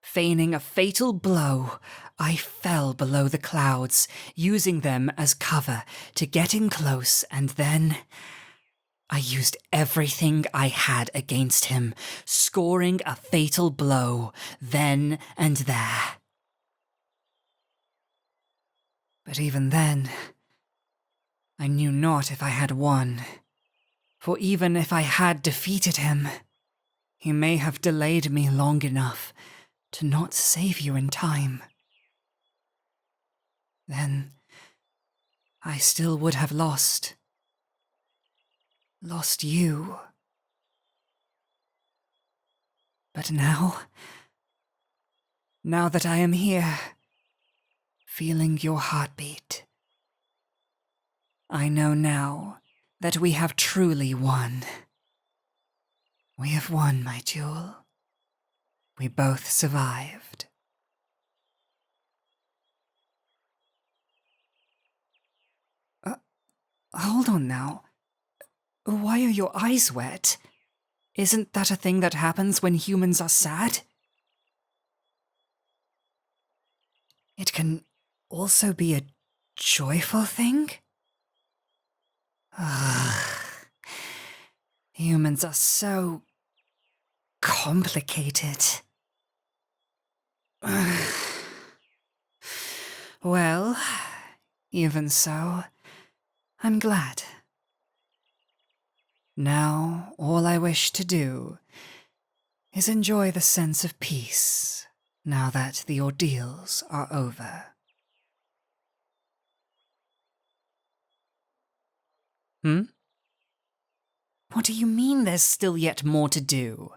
Feigning a fatal blow, I fell below the clouds, using them as cover to get in close, and then I used everything I had against him, scoring a fatal blow then and there. But even then, I knew not if I had won, for even if I had defeated him, he may have delayed me long enough to not save you in time. Then I still would have lost. Lost you. But now that I am here, feeling your heartbeat, I know now that we have truly won. We have won, my jewel. We both survived. Hold on now. Why are your eyes wet? Isn't that a thing that happens when humans are sad? It can also be a joyful thing? Humans are so complicated. Well, even so, I'm glad. Now, all I wish to do is enjoy the sense of peace now that the ordeals are over. What do you mean there's still yet more to do?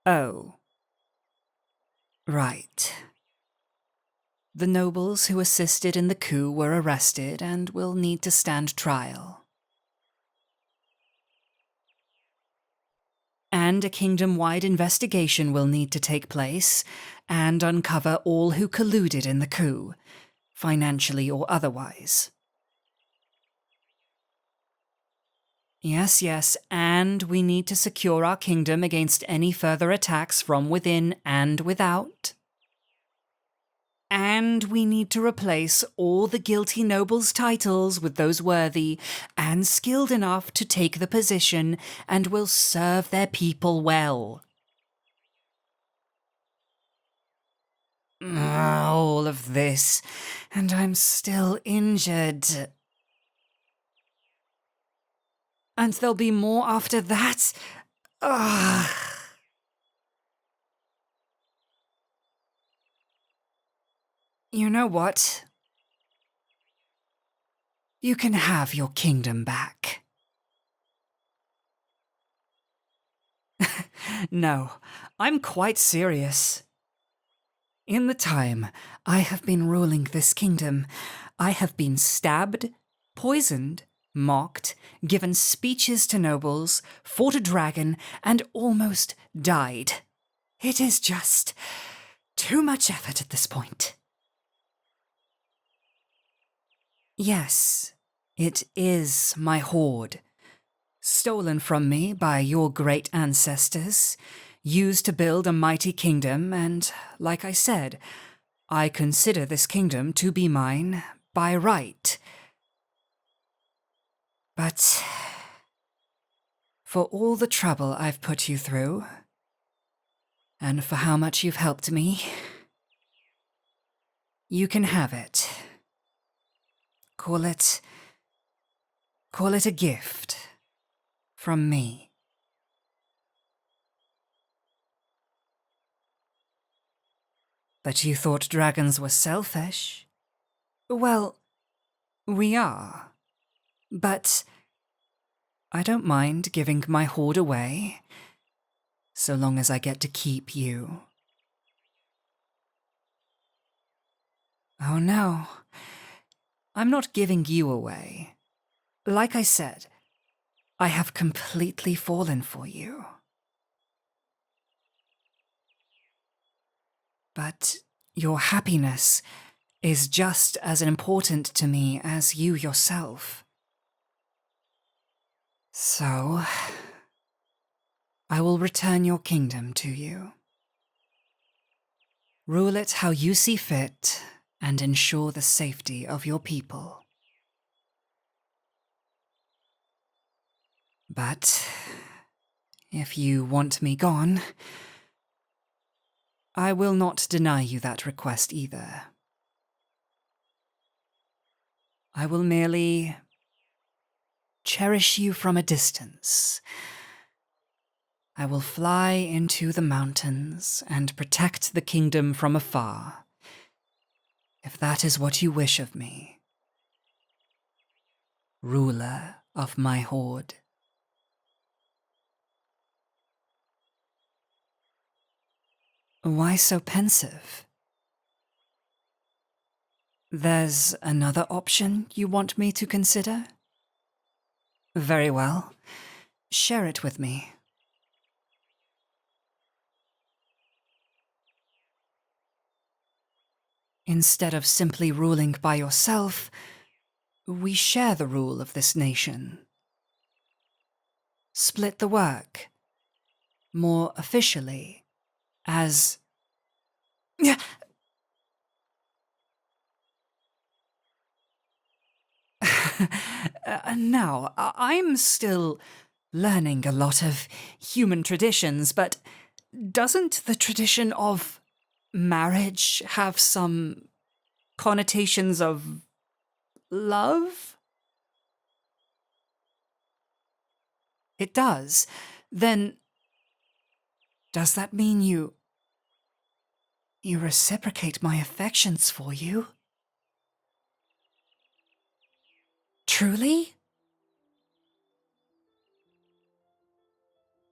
Oh. Right. The nobles who assisted in the coup were arrested and will need to stand trial. And a kingdom-wide investigation will need to take place and uncover all who colluded in the coup, financially or otherwise. Yes, and we need to secure our kingdom against any further attacks from within and without. And we need to replace all the guilty nobles' titles with those worthy and skilled enough to take the position and will serve their people well. All of this, and I'm still injured. And there'll be more after that? Ugh. You know what? You can have your kingdom back. No, I'm quite serious. In the time I have been ruling this kingdom, I have been stabbed, poisoned, mocked, given speeches to nobles, fought a dragon, and almost died. It is just too much effort at this point. Yes, it is my hoard, stolen from me by your great ancestors, used to build a mighty kingdom, and, like I said, I consider this kingdom to be mine by right. But for all the trouble I've put you through, and for how much you've helped me, you can have it. Call it a gift from me. But you thought dragons were selfish? Well, we are. But I don't mind giving my hoard away, so long as I get to keep you. Oh no. I'm not giving you away. Like I said, I have completely fallen for you. But your happiness is just as important to me as you yourself. So, I will return your kingdom to you. Rule it how you see fit, and ensure the safety of your people. But if you want me gone, I will not deny you that request either. I will merely cherish you from a distance. I will fly into the mountains and protect the kingdom from afar, if that is what you wish of me, ruler of my hoard. Why so pensive? There's another option you want me to consider? Very well. Share it with me. Instead of simply ruling by yourself, we share the rule of this nation. Split the work, more officially, as... Now, I'm still learning a lot of human traditions, but doesn't the tradition of marriage have some connotations of love? It does. Then, does that mean you reciprocate my affections for you? Truly?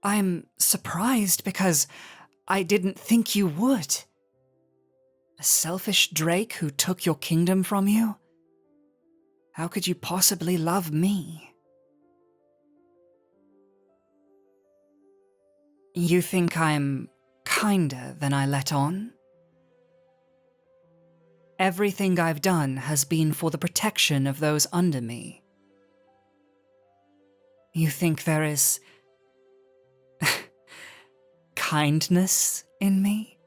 I'm surprised because I didn't think you would. A selfish drake who took your kingdom from you? How could you possibly love me? You think I'm kinder than I let on? Everything I've done has been for the protection of those under me. You think there is kindness in me?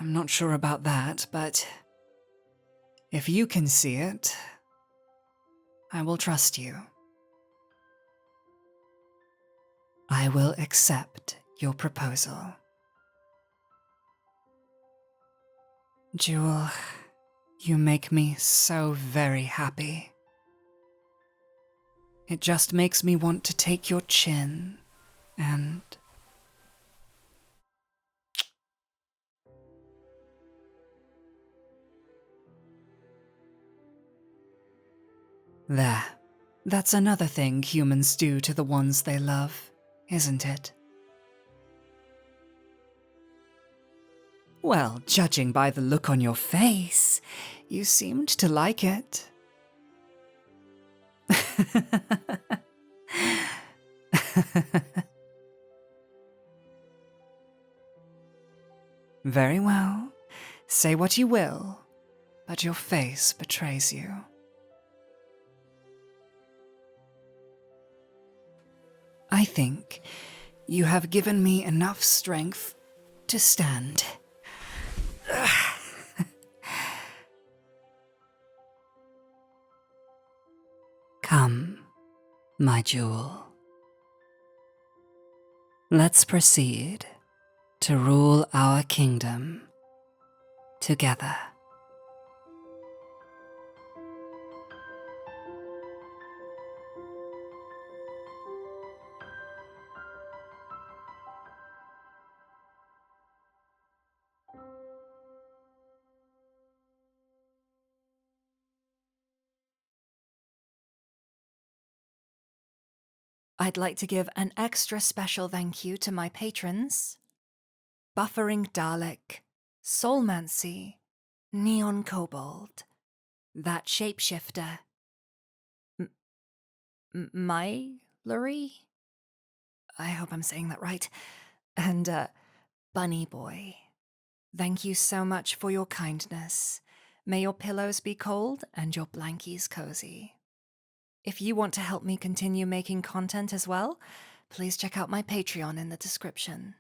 I'm not sure about that, but if you can see it, I will trust you. I will accept your proposal. Jewel, you make me so very happy. It just makes me want to take your chin and... There. That's another thing humans do to the ones they love, isn't it? Well, judging by the look on your face, you seemed to like it. Very well. Say what you will, but your face betrays you. I think you have given me enough strength to stand. Come, my jewel. Let's proceed to rule our kingdom together. I'd like to give an extra special thank you to my patrons: Buffering Dalek, Soulmancy, Neon Kobold, That Shapeshifter, Mylery? I hope I'm saying that right. And Bunny Boy. Thank you so much for your kindness. May your pillows be cold and your blankies cozy. If you want to help me continue making content as well, please check out my Patreon in the description.